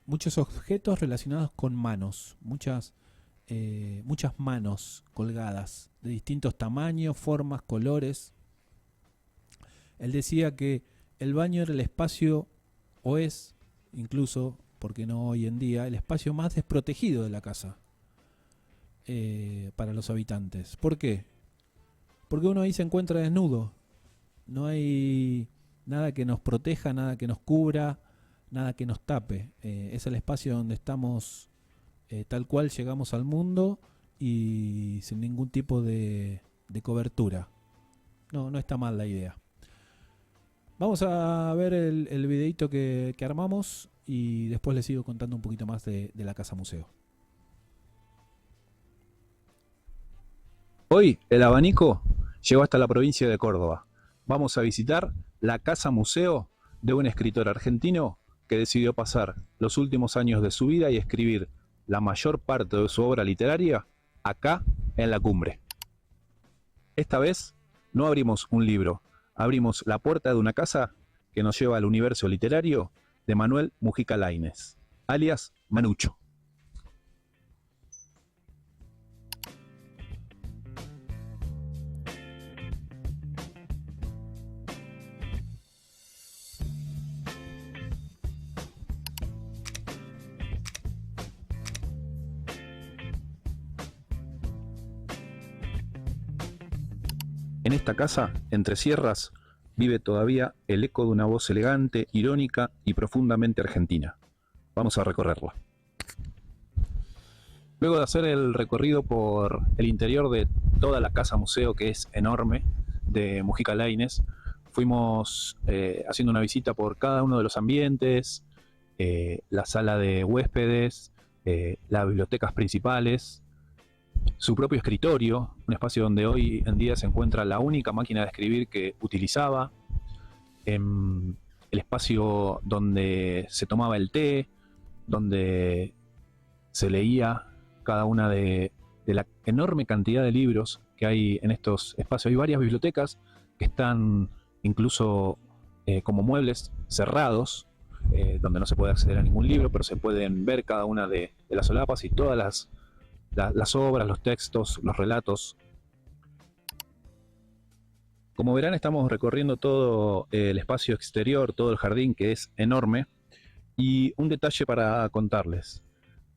muchos objetos relacionados con manos, muchas manos colgadas de distintos tamaños, formas, colores. Él decía que el baño era el espacio, o es, incluso, porque no hoy en día, el espacio más desprotegido de la casa para los habitantes. ¿Por qué? Porque uno ahí se encuentra desnudo. No hay nada que nos proteja, nada que nos cubra, nada que nos tape. Es el espacio donde estamos tal cual llegamos al mundo y sin ningún tipo de cobertura. No está mal la idea. Vamos a ver el videito que armamos y después les sigo contando un poquito más de la Casa Museo. Hoy el abanico llegó hasta la provincia de Córdoba. Vamos a visitar la Casa Museo de un escritor argentino que decidió pasar los últimos años de su vida y escribir la mayor parte de su obra literaria acá en la cumbre. Esta vez no abrimos un libro, abrimos la puerta de una casa que nos lleva al universo literario de Manuel Mujica Lainez. alias Manucho. En esta casa, entre sierras, vive todavía el eco de una voz elegante, irónica y profundamente argentina. Vamos a recorrerla. Luego de hacer el recorrido por el interior de toda la casa museo, que es enorme, de Mujica Lainez, fuimos haciendo una visita por cada uno de los ambientes, la sala de huéspedes, las bibliotecas principales, su propio escritorio, un espacio donde hoy en día se encuentra la única máquina de escribir que utilizaba, el espacio donde se tomaba el té, donde se leía cada una de la enorme cantidad de libros que hay en estos espacios. Hay varias bibliotecas que están incluso como muebles cerrados, donde no se puede acceder a ningún libro, pero se pueden ver cada una de las solapas y todas las obras, los textos, los relatos. Como verán, estamos recorriendo todo el espacio exterior, todo el jardín, que es enorme. Y un detalle para contarles.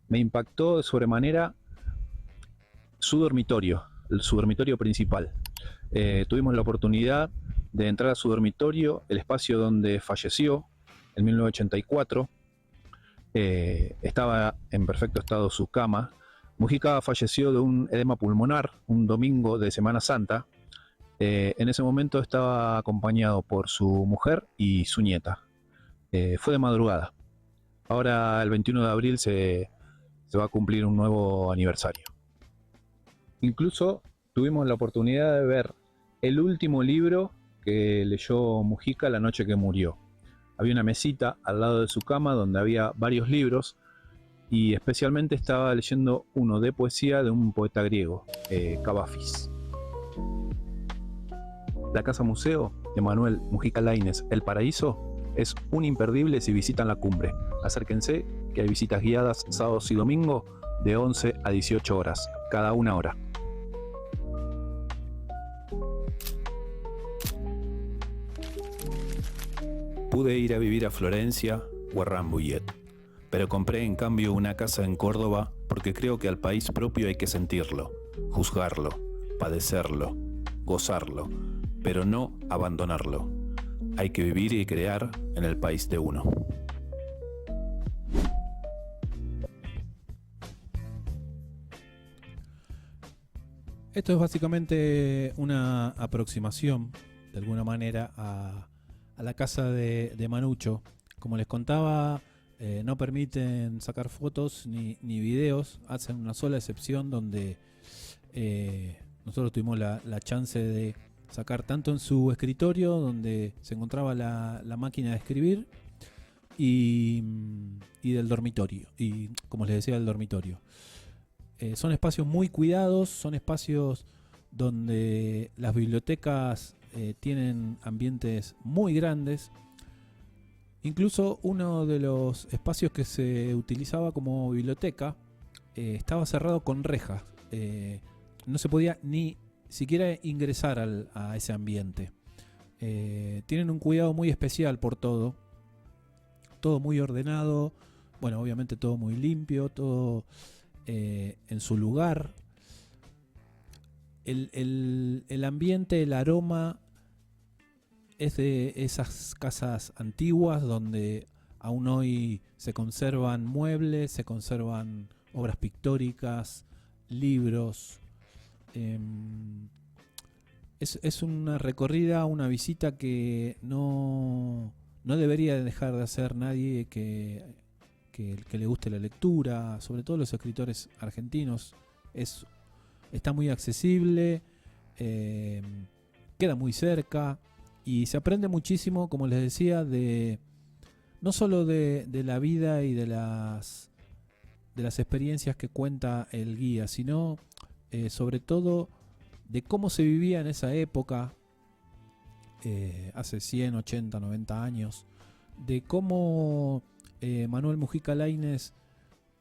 Me impactó de sobremanera su dormitorio principal. Tuvimos la oportunidad de entrar a su dormitorio, el espacio donde falleció en 1984. Estaba en perfecto estado su cama. Mujica falleció de un edema pulmonar un domingo de Semana Santa. En ese momento estaba acompañado por su mujer y su nieta. Fue de madrugada. Ahora el 21 de abril se va a cumplir un nuevo aniversario. Incluso tuvimos la oportunidad de ver el último libro que leyó Mujica la noche que murió. Había una mesita al lado de su cama donde había varios libros y especialmente estaba leyendo uno de poesía de un poeta griego, Cavafis. La Casa Museo de Manuel Mujica Lainez, El Paraíso, es un imperdible si visitan la cumbre. Acérquense, que hay visitas guiadas sábados y domingos de 11 a 18 horas, cada una hora. Pude ir a vivir a Florencia o a Rambouillet, pero compré en cambio una casa en Córdoba porque creo que al país propio hay que sentirlo, juzgarlo, padecerlo, gozarlo, pero no abandonarlo. Hay que vivir y crear en el país de uno. Esto es básicamente una aproximación, de alguna manera, a la casa de Manucho. Como les contaba, no permiten sacar fotos ni videos, hacen una sola excepción donde nosotros tuvimos la chance de sacar tanto en su escritorio, donde se encontraba la máquina de escribir, y del dormitorio, y como les decía, del dormitorio. Son espacios muy cuidados, son espacios donde las bibliotecas tienen ambientes muy grandes. Incluso uno de los espacios que se utilizaba como biblioteca estaba cerrado con rejas. No se podía ni siquiera ingresar a ese ambiente. Tienen un cuidado muy especial por todo muy ordenado, bueno, obviamente todo muy limpio, todo en su lugar. El ambiente, el aroma es de esas casas antiguas donde aún hoy se conservan muebles, se conservan obras pictóricas, libros. Es una recorrida, una visita que no debería dejar de hacer nadie que le guste la lectura, sobre todo los escritores argentinos. Está muy accesible, queda muy cerca y se aprende muchísimo, como les decía, no solo de la vida y de las experiencias que cuenta el guía, sino sobre todo de cómo se vivía en esa época, hace 100, 80, 90 años, de cómo Manuel Mujica Lainez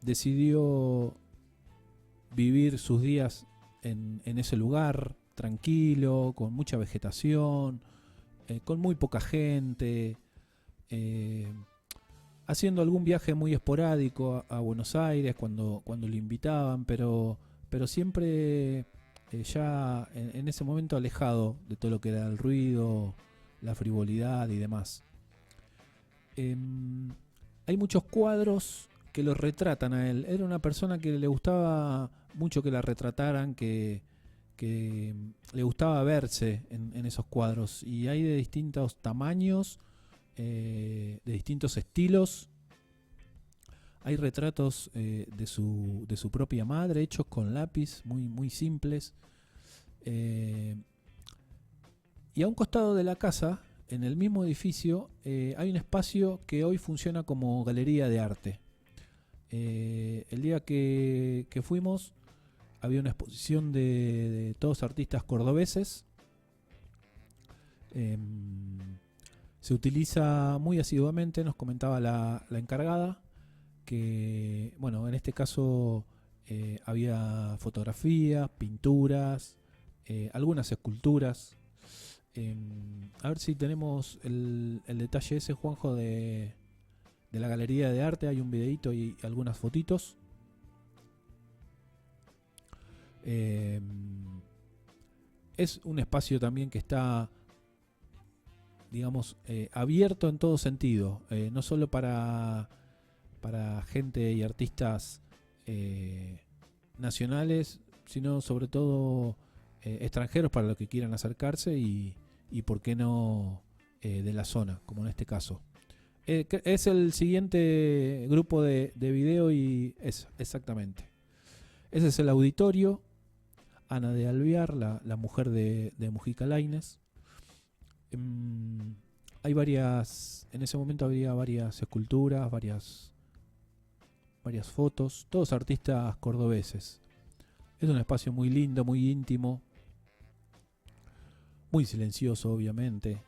decidió vivir sus días en ese lugar, tranquilo, con mucha vegetación, con muy poca gente, haciendo algún viaje muy esporádico a Buenos Aires cuando lo invitaban, pero siempre ya en ese momento alejado de todo lo que era el ruido, la frivolidad y demás. Hay muchos cuadros que lo retratan a él. Era una persona que le gustaba mucho que la retrataran, que le gustaba verse en esos cuadros. Y hay de distintos tamaños, de distintos estilos. Hay retratos de su propia madre, hechos con lápiz, muy, muy simples. Y a un costado de la casa, en el mismo edificio, hay un espacio que hoy funciona como galería de arte. El día que fuimos, había una exposición de todos artistas cordobeses. Se utiliza muy asiduamente, nos comentaba la encargada, que, bueno, en este caso había fotografías, pinturas, algunas esculturas. A ver si tenemos el detalle ese, Juanjo, de la galería de arte. Hay un videíto y algunas fotitos. Es un espacio también que está, digamos, abierto en todo sentido, no solo para gente y artistas nacionales, sino sobre todo extranjeros, para los que quieran acercarse y por qué no de la zona, como en este caso. Es el siguiente grupo de video y es exactamente. Ese es el auditorio. Ana de Alvear, la mujer de Mujica Lainez. Hay varias, en ese momento había varias esculturas, varias fotos, todos artistas cordobeses. Es un espacio muy lindo, muy íntimo, muy silencioso, obviamente.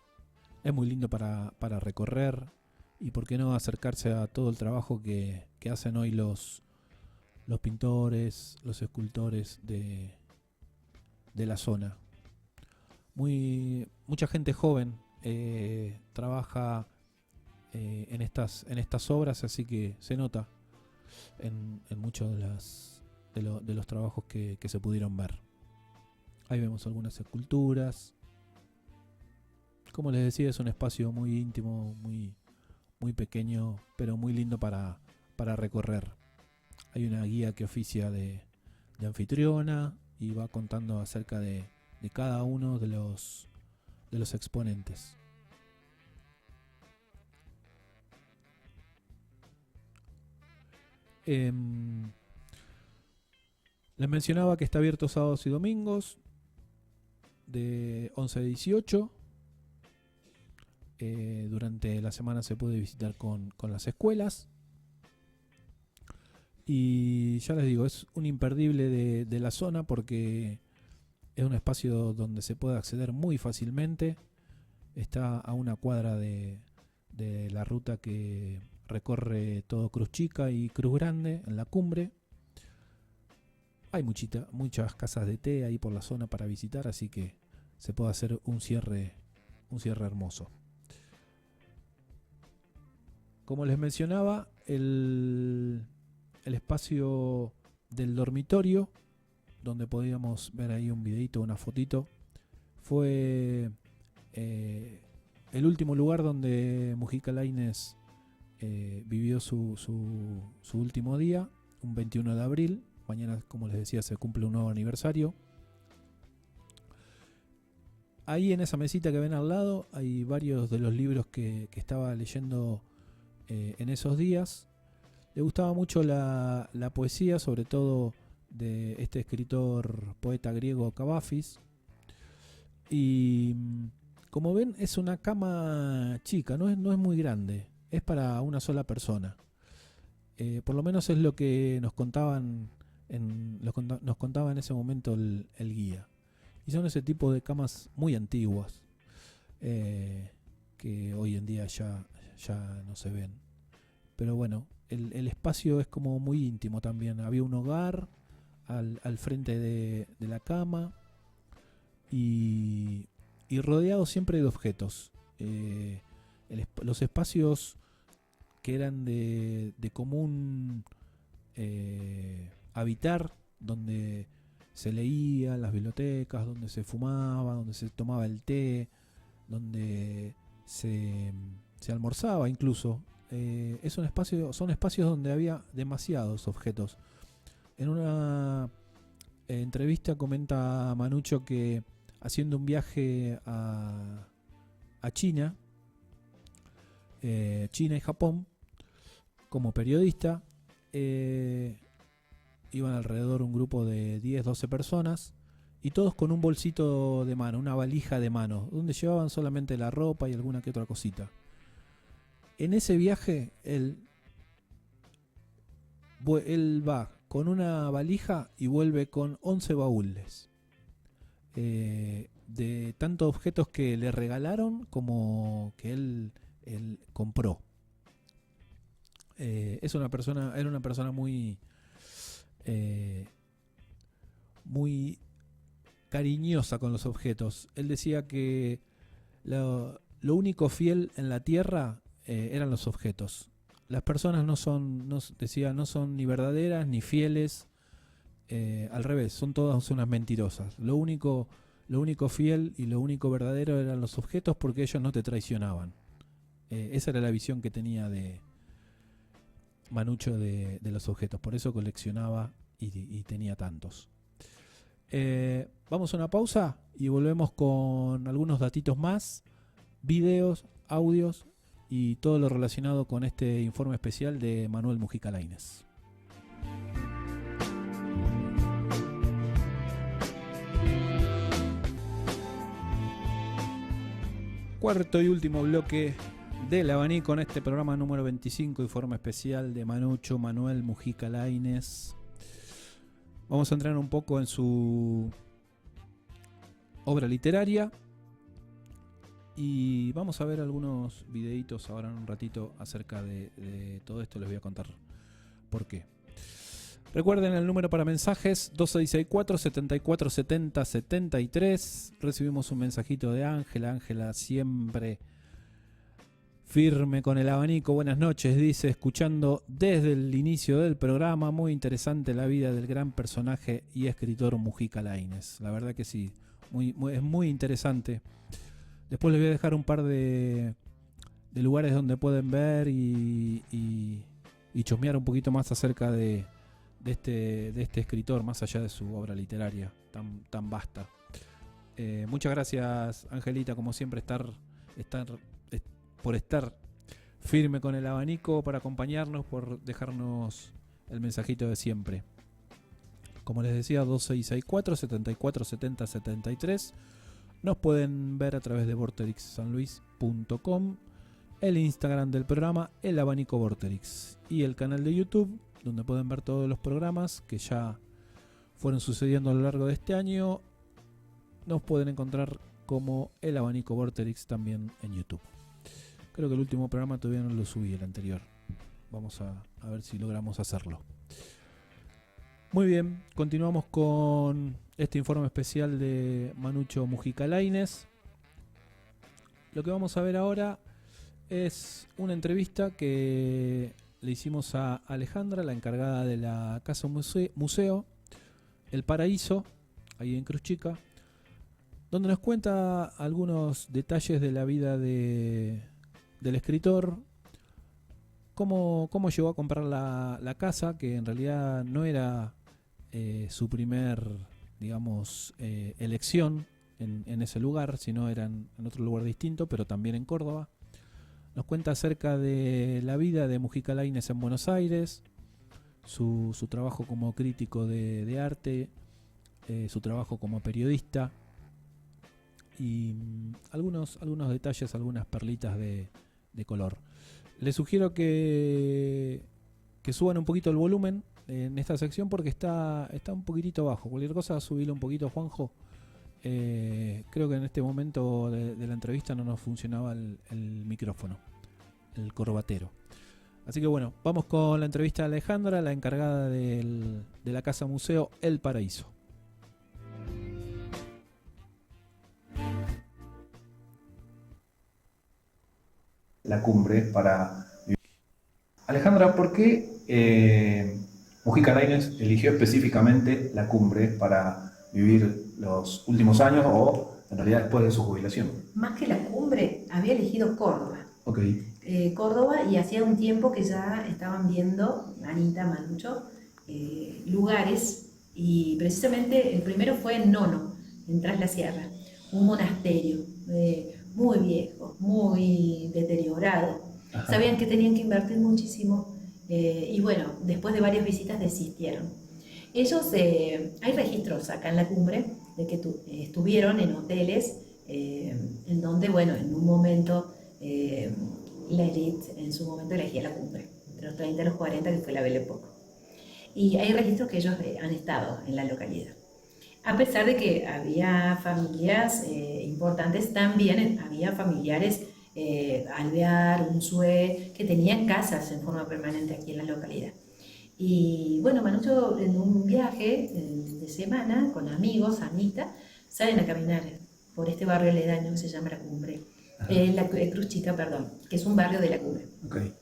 Es muy lindo para recorrer y por qué no acercarse a todo el trabajo que hacen hoy los pintores, los escultores de la zona. Mucha gente joven trabaja en estas obras, así que se nota en muchos de los trabajos que se pudieron ver. Ahí vemos algunas esculturas. Como les decía, es un espacio muy íntimo, muy, muy pequeño, pero muy lindo para recorrer. Hay una guía que oficia de anfitriona y va contando acerca de cada uno de los exponentes. Les mencionaba que está abierto sábados y domingos de 11 a 18. Durante la semana se puede visitar con las escuelas. Y ya les digo, es un imperdible de la zona porque es un espacio donde se puede acceder muy fácilmente. Está a una cuadra de la ruta que recorre todo Cruz Chica y Cruz Grande en la cumbre. Hay muchas casas de té ahí por la zona para visitar, así que se puede hacer un cierre hermoso. Como les mencionaba, el espacio del dormitorio, donde podíamos ver ahí un videito, una fotito, fue el último lugar donde Mujica Lainez vivió su último día, un 21 de abril. Mañana, como les decía, se cumple un nuevo aniversario. Ahí en esa mesita que ven al lado hay varios de los libros que estaba leyendo en esos días. Le gustaba mucho la poesía, sobre todo de este escritor, poeta griego Kavafis. Y como ven, es una cama chica, no es muy grande, es para una sola persona. Por lo menos es lo que nos contaban nos contaba en ese momento el guía. Y son ese tipo de camas muy antiguas que hoy en día ya no se ven. pero bueno, el espacio es como muy íntimo también. Había un hogar al frente de la cama y rodeado siempre de objetos. Los espacios que eran de común habitar, donde se leía, las bibliotecas, donde se fumaba, donde se tomaba el té, donde se almorzaba incluso. Son espacios donde había demasiados objetos. En una entrevista comenta Manucho que haciendo un viaje a China, China y Japón, como periodista, iban alrededor un grupo de 10, 12 personas y todos con un bolsito de mano, una valija de mano, donde llevaban solamente la ropa y alguna que otra cosita. En ese viaje él va con una valija y vuelve con 11 baúles de tantos objetos que le regalaron como que él compró. Era una persona muy muy cariñosa con los objetos. Él decía que lo único fiel en la tierra eran los objetos. Las personas no son ni verdaderas ni fieles, al revés, son todas unas mentirosas. Lo único fiel y lo único verdadero eran los objetos, porque ellos no te traicionaban. Esa era la visión que tenía de Manucho de los objetos, por eso coleccionaba y tenía tantos. Vamos a una pausa y volvemos con algunos datitos más, videos, audios y todo lo relacionado con este informe especial de Manuel Mujica Lainez. Cuarto y último bloque del abanico en este programa número 25, informe especial de Manuel Mujica Lainez. Vamos a entrar un poco en su obra literaria y vamos a ver algunos videitos ahora en un ratito acerca de todo esto. Les voy a contar por qué. Recuerden el número para mensajes 2664 7470 73. Recibimos un mensajito de Ángela siempre firme con el abanico. Buenas noches, dice, escuchando desde el inicio del programa. Muy interesante la vida del gran personaje y escritor Mujica Lainez. La verdad que sí, es muy interesante. Después les voy a dejar un par de lugares donde pueden ver y chusmear un poquito más acerca de este escritor, más allá de su obra literaria tan vasta. Muchas gracias, Angelita, como siempre, por estar firme con el abanico, para acompañarnos, por dejarnos el mensajito de siempre. Como les decía, 2664 7470 73. Nos pueden ver a través de vorterixsanluis.com, el Instagram del programa, el abanico Vorterix, y el canal de YouTube, donde pueden ver todos los programas que ya fueron sucediendo a lo largo de este año. Nos pueden encontrar como el abanico Vorterix también en YouTube. Creo que el último programa todavía no lo subí, el anterior. Vamos a ver si logramos hacerlo. Muy bien, continuamos con este informe especial de Manucho Mujica Lainez. Lo que vamos a ver ahora es una entrevista que le hicimos a Alejandra, la encargada de la casa museo El Paraíso, ahí en Cruz Chica, donde nos cuenta algunos detalles de la vida del escritor, cómo llegó a comprar la casa, que en realidad no era su primer, digamos, elección en ese lugar, sino era en otro lugar distinto, pero también en Córdoba. Nos cuenta acerca de la vida de Mujica Lainez en Buenos Aires, su trabajo como crítico de arte, su trabajo como periodista y algunos detalles, algunas perlitas de color. Les sugiero que suban un poquito el volumen en esta sección porque está un poquitito bajo. Cualquier cosa, subirlo un poquito, Juanjo. Creo que en este momento de la entrevista no nos funcionaba el micrófono, el corbatero. Así que bueno, vamos con la entrevista de Alejandra, la encargada de la Casa Museo El Paraíso. La cumbre para vivir. Alejandra, ¿por qué Mujica Lainez eligió específicamente la cumbre para vivir los últimos años o en realidad después de su jubilación? Más que la cumbre, había elegido Córdoba. Ok. Córdoba, y hacía un tiempo que ya estaban viendo, Anita, Manucho, lugares, y precisamente el primero fue en Nono, en Tras la Sierra, un monasterio muy viejo, muy deteriorado. Ajá. Sabían que tenían que invertir muchísimo, y bueno, después de varias visitas desistieron. Ellos, hay registros acá en la cumbre de que estuvieron en hoteles en donde, bueno, en un momento la élite en su momento elegía la cumbre, entre los 30 y los 40, que fue la Belle Époque. Y hay registros que ellos han estado en la localidad. A pesar de que había familias importantes, también había familiares, Alvear, Unzué, que tenían casas en forma permanente aquí en la localidad. Y bueno, Manucho, en un viaje de semana con amigos, Anita, salen a caminar por este barrio aledaño que se llama La Cumbre. La Cruz Chica, perdón, que es un barrio de La Cumbre. Okay.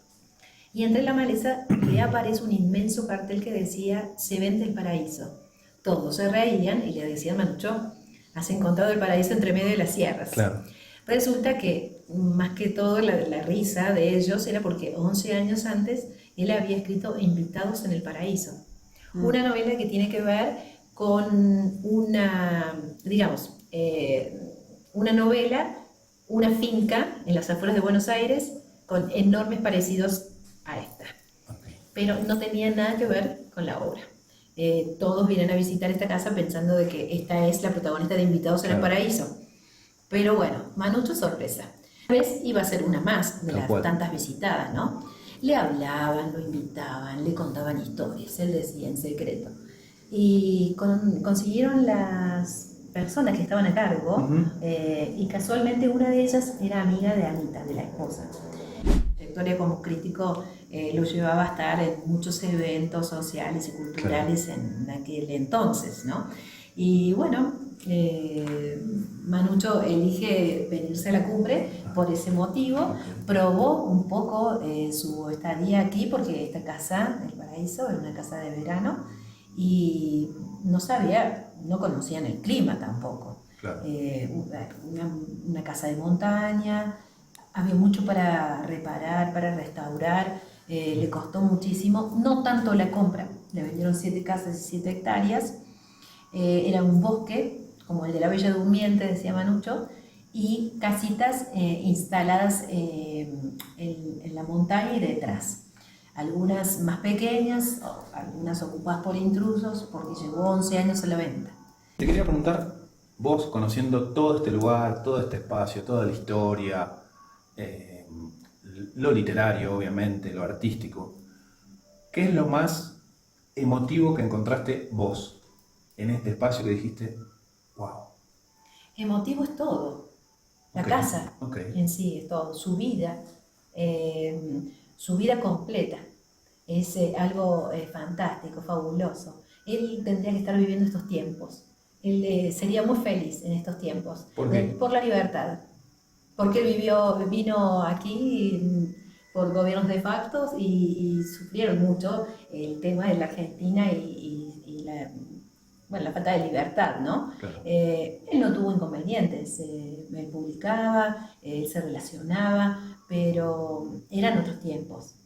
Y entre la maleza le aparece un inmenso cartel que decía: se vende el paraíso. Todos se reían y le decían: Manucho, has encontrado el paraíso entre medio de las sierras. Claro. Resulta que más que todo la risa de ellos era porque 11 años antes él había escrito Invitados en el Paraíso, una novela que tiene que ver con una, digamos, una novela, una finca en las afueras de Buenos Aires con enormes parecidos a esta. Okay. Pero no tenía nada que ver con la obra. Todos vienen a visitar esta casa pensando de que esta es la protagonista de Invitados en el Paraíso. Pero bueno, Manucho, sorpresa. Esta vez iba a ser una más de las tantas visitadas, ¿no? Le hablaban, lo invitaban, le contaban historias, él decía en secreto. Y consiguieron las personas que estaban a cargo, y casualmente una de ellas era amiga de Anita, de la esposa. La trayectoria como crítico lo llevaba a estar en muchos eventos sociales y culturales en aquel entonces, ¿no? Y bueno, Manucho elige venirse a la cumbre por ese motivo. Probó un poco su estadía aquí, porque esta casa, El Paraíso, era una casa de verano y no conocían el clima tampoco. Claro. Una casa de montaña, había mucho para reparar, para restaurar, le costó muchísimo, no tanto la compra, le vendieron 7 casas y 7 hectáreas, era un bosque, como el de la Bella Durmiente, decía Manucho, y casitas instaladas en la montaña y detrás. Algunas más pequeñas, algunas ocupadas por intrusos, porque llevó 11 años a la venta. Te quería preguntar, vos conociendo todo este lugar, todo este espacio, toda la historia, lo literario, obviamente, lo artístico, ¿qué es lo más emotivo que encontraste vos en este espacio que dijiste, wow? Emotivo es todo. La casa en sí es todo. Su vida completa. Es algo fantástico, fabuloso. Él tendría que estar viviendo estos tiempos. Él sería muy feliz en estos tiempos. ¿Por qué? Por la libertad. Porque él vino aquí por gobiernos de facto y sufrieron mucho el tema de la Argentina y la falta de libertad, ¿no? Claro. Él no tuvo inconvenientes, él publicaba, él se relacionaba, pero eran otros tiempos.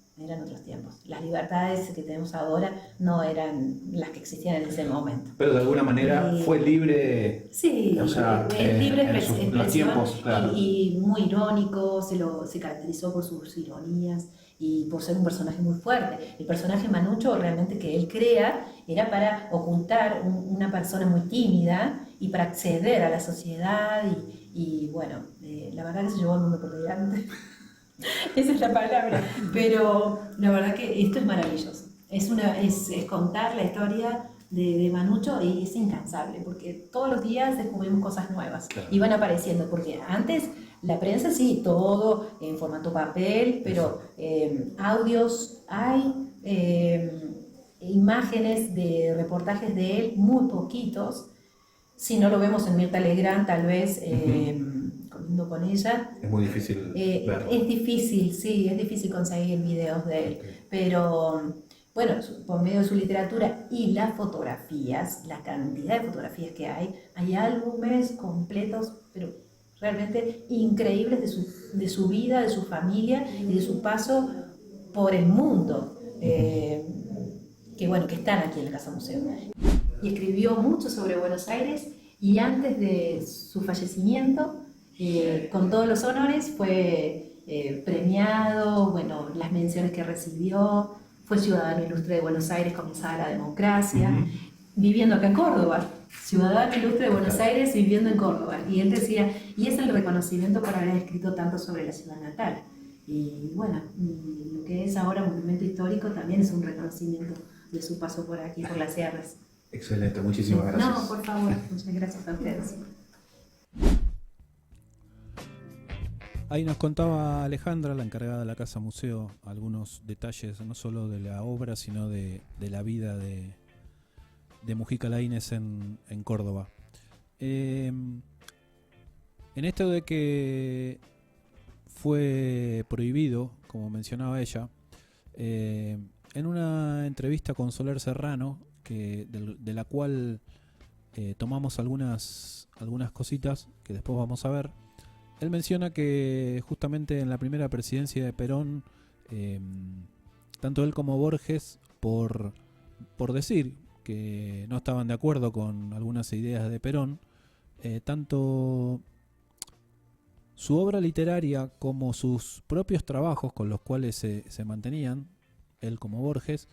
Las libertades que tenemos ahora no eran las que existían en ese momento. Pero de alguna manera fue libre. Sí, o sea, libre en los tiempos, claro. y muy irónico, se caracterizó por sus ironías y por ser un personaje muy fuerte. El personaje Manucho realmente que él crea era para ocultar una persona muy tímida y para acceder a la sociedad y bueno, la verdad que se llevó al mundo por delante. Esa es la palabra, pero la verdad que esto es maravilloso. Es contar la historia de Manucho y es incansable, porque todos los días descubrimos cosas nuevas y van apareciendo, porque antes la prensa sí, todo en formato papel, pero audios hay, imágenes de reportajes de él, muy poquitos. Si no lo vemos en Mirta Legrand, tal vez comiendo con ella. Es muy difícil verlo. Es difícil, sí, es difícil conseguir videos de él. Pero bueno, por medio de su literatura y las fotografías, la cantidad de fotografías que hay álbumes completos, pero realmente increíbles de su vida, de su familia y de su paso por el mundo. Que bueno, que están aquí en la Casa Museo. Y escribió mucho sobre Buenos Aires y antes de su fallecimiento, con todos los honores, fue premiado, bueno, las menciones que recibió, fue ciudadano ilustre de Buenos Aires, comenzaba la democracia, viviendo acá en Córdoba, ciudadano ilustre de Buenos Aires viviendo en Córdoba. Y él decía, y es el reconocimiento por haber escrito tanto sobre la ciudad natal. Y bueno, lo que es ahora Monumento Histórico también es un reconocimiento de su paso por aquí, por las sierras. Excelente, muchísimas gracias. No, por favor, muchas gracias a ustedes. Ahí nos contaba Alejandra, la encargada de la Casa Museo, algunos detalles no solo de la obra, sino de la vida de Mujica Lainez en Córdoba. En esto de que fue prohibido, como mencionaba ella, en una entrevista con Soler Serrano, de la cual tomamos algunas cositas que después vamos a ver, él menciona que justamente en la primera presidencia de Perón, tanto él como Borges, por decir que no estaban de acuerdo con algunas ideas de Perón, tanto su obra literaria como sus propios trabajos con los cuales se mantenían, él como Borges,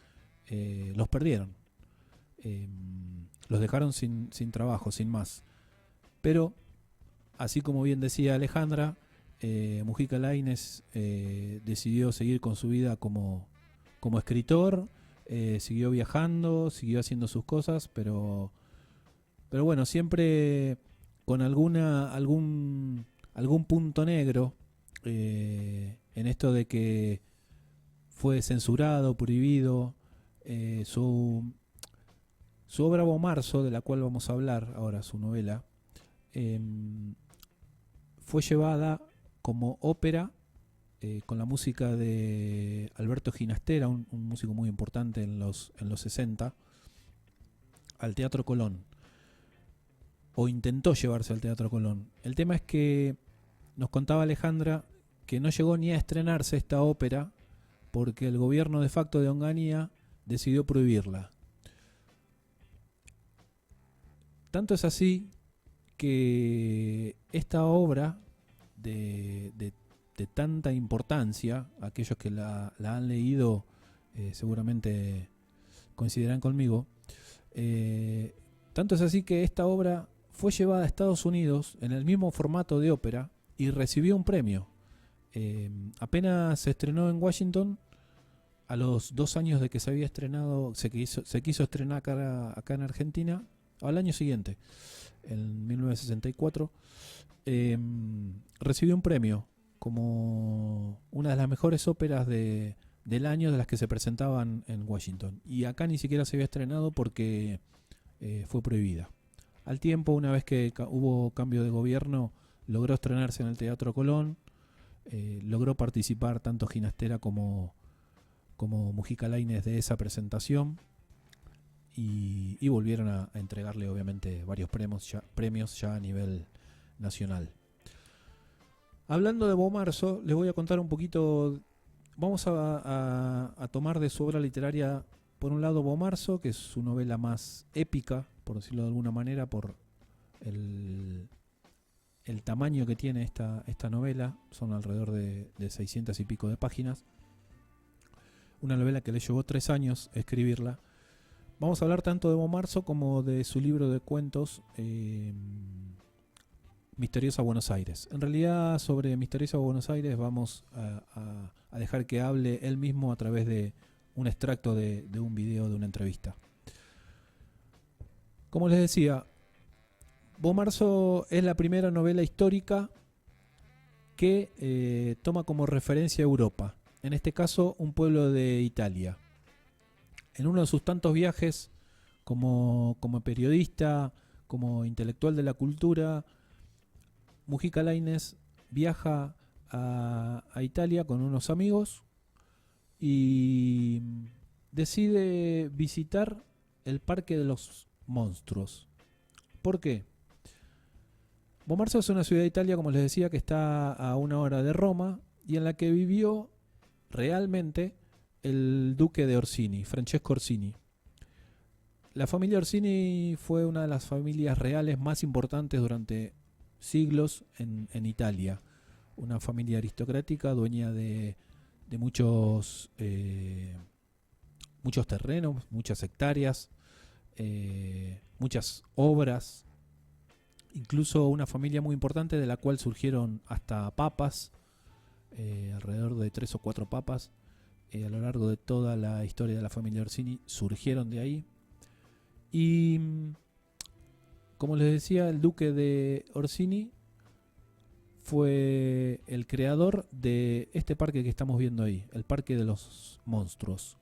los perdieron. Los dejaron sin trabajo, sin más. Pero, así como bien decía Alejandra, Mujica Lainez decidió seguir con su vida como escritor, siguió viajando, siguió haciendo sus cosas, pero bueno, siempre con algún punto negro en esto de que fue censurado, prohibido. Su obra Bomarzo, de la cual vamos a hablar ahora, su novela, fue llevada como ópera con la música de Alberto Ginastera, un músico muy importante en los 60, al Teatro Colón, o intentó llevarse al Teatro Colón. El tema es que nos contaba Alejandra que no llegó ni a estrenarse esta ópera porque el gobierno de facto de Onganía decidió prohibirla. Tanto es así que esta obra de tanta importancia, aquellos que la han leído seguramente coincidirán conmigo, tanto es así que esta obra fue llevada a Estados Unidos en el mismo formato de ópera y recibió un premio. Apenas se estrenó en Washington, a los 2 años de que se había estrenado, se quiso estrenar acá en Argentina, al año siguiente, en 1964, recibió un premio como una de las mejores óperas del año de las que se presentaban en Washington. Y acá ni siquiera se había estrenado porque fue prohibida. Al tiempo, una vez que hubo cambio de gobierno, logró estrenarse en el Teatro Colón, logró participar tanto Ginastera como Mujica Lainez de esa presentación. Y volvieron a entregarle obviamente varios premios ya a nivel nacional. Hablando de Bomarzo, les voy a contar un poquito. Vamos a tomar de su obra literaria, por un lado, Bomarzo, que es su novela más épica, por decirlo de alguna manera, por el tamaño que tiene esta novela. Son alrededor de 600 y pico de páginas. Una novela que le llevó 3 años escribirla. Vamos a hablar tanto de Bomarzo como de su libro de cuentos Misteriosa Buenos Aires. En realidad, sobre Misteriosa Buenos Aires vamos a dejar que hable él mismo a través de un extracto de un video, de una entrevista. Como les decía, Bomarzo es la primera novela histórica que toma como referencia a Europa, en este caso un pueblo de Italia. En uno de sus tantos viajes como periodista, como intelectual de la cultura, Mujica Lainez viaja a Italia con unos amigos y decide visitar el Parque de los Monstruos. ¿Por qué? Bomarzo es una ciudad de Italia, como les decía, que está a 1 hora de Roma y en la que vivió realmente el duque de Orsini, Francesco Orsini. La familia Orsini fue una de las familias reales más importantes durante siglos en Italia. Una familia aristocrática, dueña de muchos terrenos, muchas hectáreas, muchas obras, incluso una familia muy importante de la cual surgieron hasta papas, alrededor de 3 o 4 papas a lo largo de toda la historia de la familia Orsini surgieron de ahí. Y como les decía, el duque de Orsini fue el creador de este parque que estamos viendo ahí, el Parque de los Monstruos.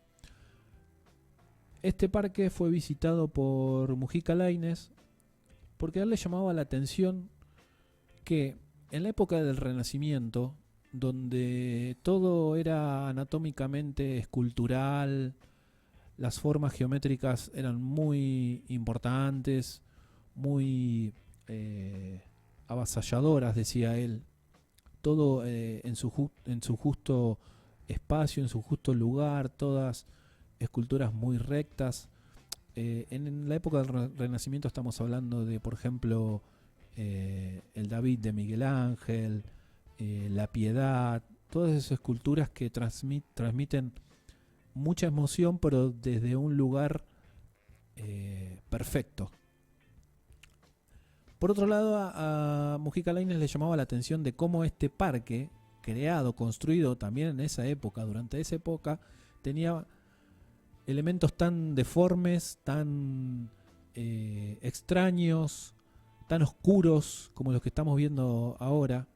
Este parque fue visitado por Mujica Lainez porque a él le llamaba la atención que en la época del Renacimiento, donde todo era anatómicamente escultural, las formas geométricas eran muy importantes, muy avasalladoras, decía él, todo en su justo espacio, en su justo lugar, todas esculturas muy rectas. En la época del Renacimiento estamos hablando de, por ejemplo, el David de Miguel Ángel, la Piedad, todas esas esculturas que transmiten mucha emoción, pero desde un lugar perfecto. Por otro lado, a Mujica Lainez le llamaba la atención de cómo este parque, creado, construido también en esa época, durante esa época, tenía elementos tan deformes, tan extraños, tan oscuros como los que estamos viendo ahora.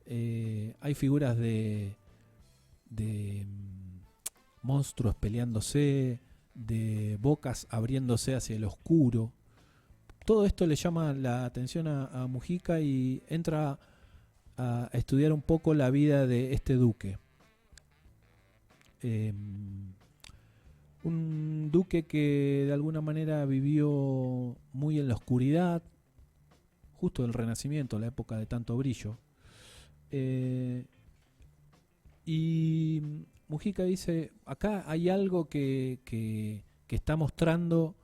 Hay figuras de monstruos peleándose, de bocas abriéndose hacia el oscuro. Todo esto le llama la atención a Mujica y entra a estudiar un poco la vida de este duque. Un duque que de alguna manera vivió muy en la oscuridad, justo del Renacimiento, la época de tanto brillo. Y Mujica dice, acá hay algo que está mostrando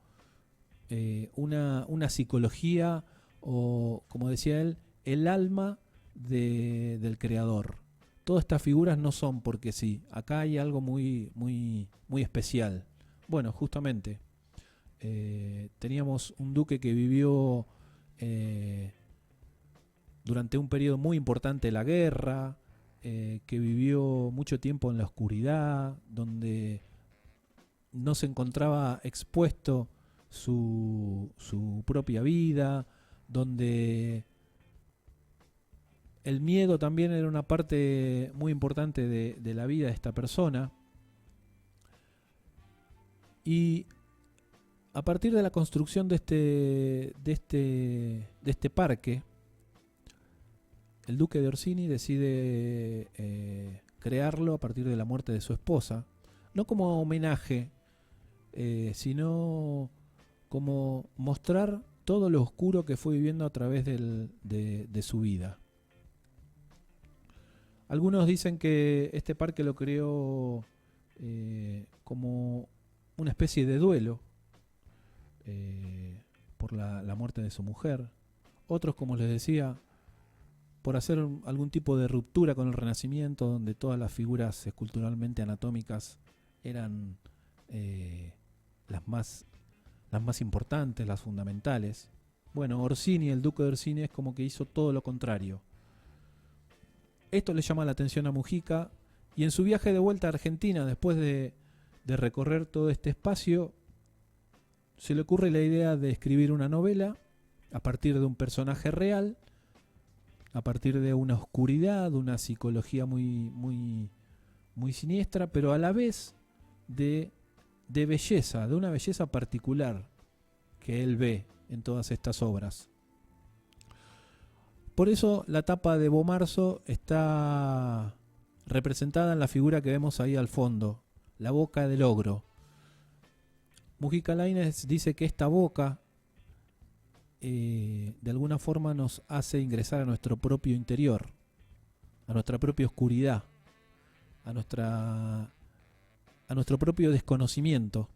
una psicología, o como decía él, el alma del creador. Todas estas figuras no son porque sí, acá hay algo muy, muy, muy especial. Bueno, justamente teníamos un duque que vivió durante un periodo muy importante de la guerra, que vivió mucho tiempo en la oscuridad, donde no se encontraba expuesto su propia vida, donde el miedo también era una parte muy importante de la vida de esta persona. Y a partir de la construcción de este parque, el duque de Orsini decide crearlo a partir de la muerte de su esposa, no como homenaje, sino como mostrar todo lo oscuro que fue viviendo a través de su vida. Algunos dicen que este parque lo creó como una especie de duelo por la muerte de su mujer. Otros, como les decía, por hacer algún tipo de ruptura con el Renacimiento, donde todas las figuras esculturalmente anatómicas eran las más importantes, las fundamentales. Bueno, Orsini, el duque de Orsini, es como que hizo todo lo contrario. Esto le llama la atención a Mujica, y en su viaje de vuelta a Argentina, después de recorrer todo este espacio, se le ocurre la idea de escribir una novela a partir de un personaje real, a partir de una oscuridad, una psicología muy siniestra, pero a la vez de belleza, de una belleza particular que él ve en todas estas obras. Por eso la tapa de Bomarzo está representada en la figura que vemos ahí al fondo, la boca del ogro. Mujica Lainez dice que esta boca de alguna forma nos hace ingresar a nuestro propio interior, a nuestra propia oscuridad, a nuestro propio desconocimiento.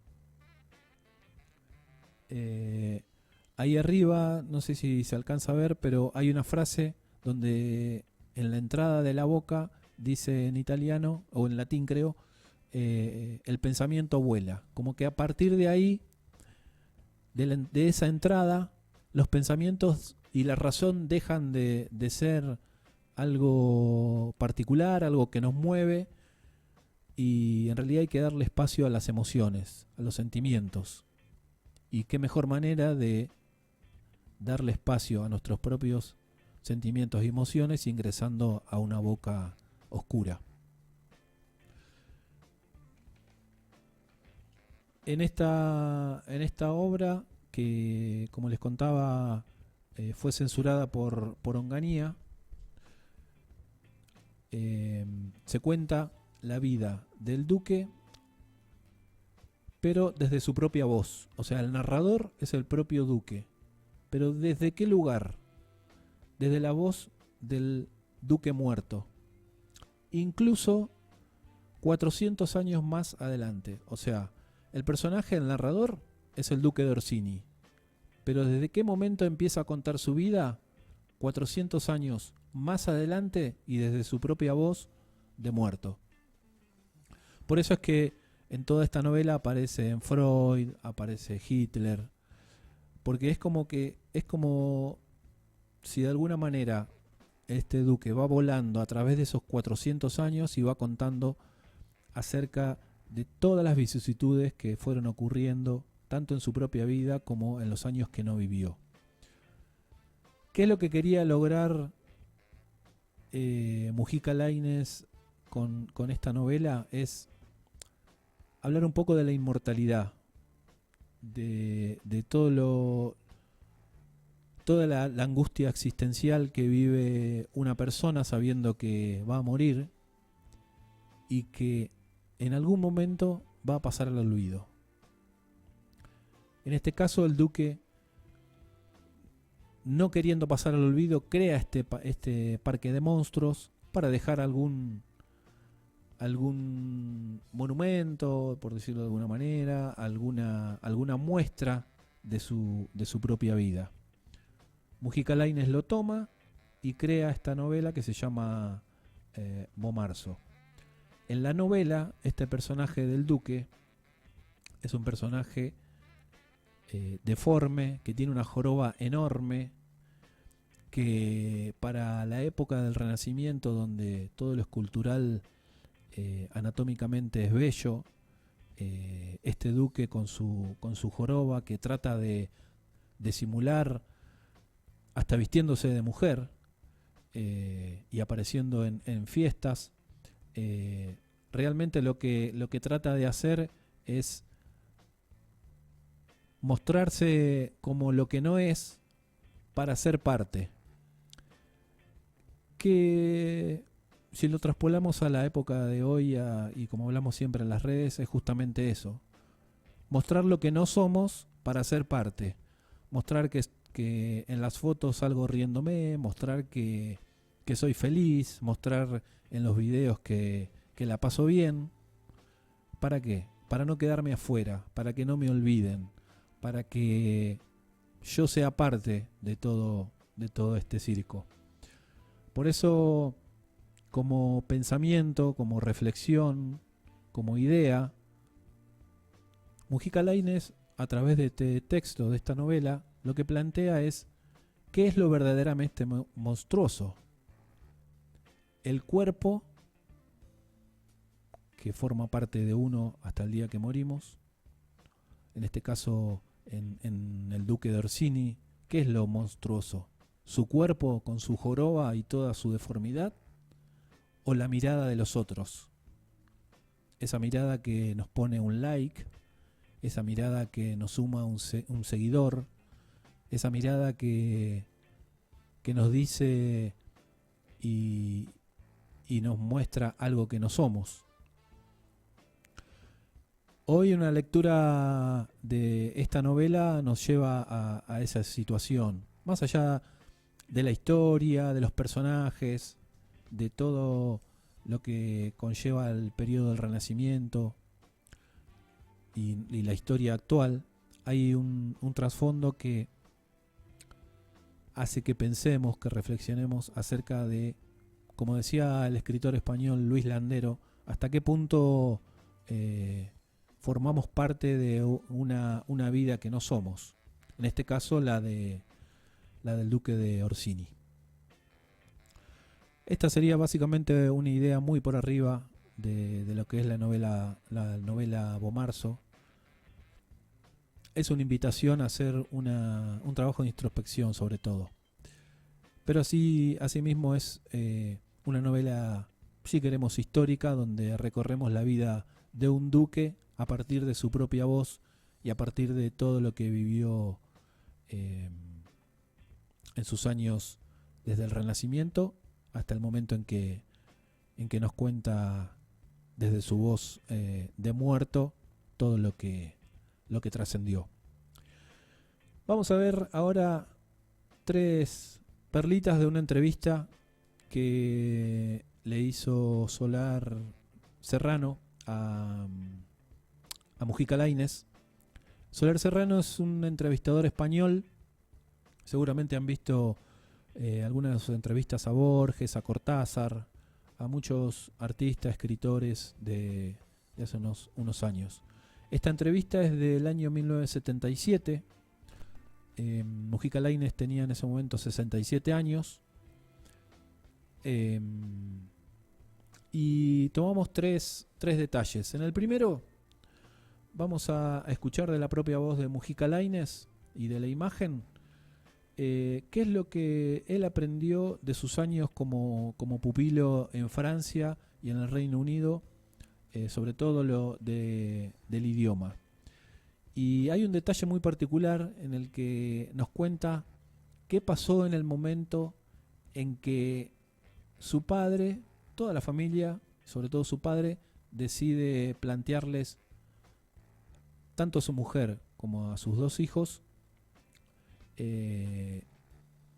Ahí arriba, no sé si se alcanza a ver, pero hay una frase donde en la entrada de la boca dice en italiano, o en latín creo, el pensamiento vuela. Como que a partir de ahí, de esa entrada, los pensamientos y la razón dejan de ser algo particular, algo que nos mueve, y en realidad hay que darle espacio a las emociones, a los sentimientos. Y qué mejor manera de darle espacio a nuestros propios sentimientos y emociones ingresando a una boca oscura. En esta obra, que como les contaba fue censurada por Onganía, se cuenta la vida del duque, pero desde su propia voz. O sea, el narrador es el propio duque. Pero ¿desde qué lugar? Desde la voz del duque muerto. Incluso 400 años más adelante. O sea, el personaje, el narrador, es el duque de Orsini. Pero ¿desde qué momento empieza a contar su vida? 400 años más adelante y desde su propia voz de muerto. Por eso es que en toda esta novela aparece Freud, aparece Hitler, porque es como si de alguna manera este duque va volando a través de esos 400 años y va contando acerca de todas las vicisitudes que fueron ocurriendo tanto en su propia vida como en los años que no vivió. ¿Qué es lo que quería lograr Mujica Lainez con esta novela? Es hablar un poco de la inmortalidad, de toda la angustia existencial que vive una persona sabiendo que va a morir y que en algún momento va a pasar al olvido. En este caso, el duque, no queriendo pasar al olvido, crea este parque de monstruos para dejar algún monumento, por decirlo de alguna manera, alguna muestra de su propia vida. Mujica Lainez lo toma y crea esta novela que se llama Bomarzo. En la novela, este personaje del duque es un personaje deforme, que tiene una joroba enorme, que para la época del Renacimiento, donde todo lo escultural anatómicamente es bello, este duque con su joroba, que trata de simular hasta vistiéndose de mujer y apareciendo en fiestas, realmente lo que trata de hacer es mostrarse como lo que no es para ser parte. Que si lo traspolamos a la época de hoy y como hablamos siempre en las redes, es justamente eso. Mostrar lo que no somos para ser parte. Mostrar que en las fotos salgo riéndome, mostrar que soy feliz, mostrar en los videos que la paso bien. ¿Para qué? Para no quedarme afuera, para que no me olviden, para que yo sea parte de todo este circo. Por eso, como pensamiento, como reflexión, como idea, Mujica Lainez, a través de este texto, de esta novela, lo que plantea es qué es lo verdaderamente monstruoso. El cuerpo, que forma parte de uno hasta el día que morimos, en este caso en el Duque de Orsini, ¿qué es lo monstruoso? ¿Su cuerpo con su joroba y toda su deformidad? ¿O la mirada de los otros? Esa mirada que nos pone un like, esa mirada que nos suma un seguidor, esa mirada que nos dice y nos muestra algo que no somos. Hoy una lectura de esta novela nos lleva a esa situación, más allá de la historia, de los personajes, de todo lo que conlleva el periodo del Renacimiento y la historia actual. Hay un trasfondo que hace que pensemos, que reflexionemos acerca de, como decía el escritor español Luis Landero, hasta qué punto formamos parte de una vida que no somos. En este caso la del Duque de Orsini. Esta sería básicamente una idea muy por arriba de lo que es la novela Bomarzo. Es una invitación a hacer un trabajo de introspección sobre todo. Pero asimismo es una novela, si queremos, histórica, donde recorremos la vida de un duque a partir de su propia voz y a partir de todo lo que vivió en sus años desde el Renacimiento hasta el momento en que nos cuenta desde su voz de muerto todo lo que trascendió. Vamos a ver ahora 3 perlitas de una entrevista que le hizo Soler Serrano a Mujica Lainez. Soler Serrano es un entrevistador español. Seguramente han visto algunas de sus entrevistas a Borges, a Cortázar, a muchos artistas, escritores de hace unos años. Esta entrevista es del año 1977. Mujica Lainez tenía en ese momento 67 años. Y tomamos tres detalles. En el primero vamos a escuchar de la propia voz de Mujica Lainez y de la imagen qué es lo que él aprendió de sus años como pupilo en Francia y en el Reino Unido, sobre todo del idioma. Y hay un detalle muy particular en el que nos cuenta qué pasó en el momento en que su padre, toda la familia, sobre todo su padre, decide plantearles tanto a su mujer como a sus 2 hijos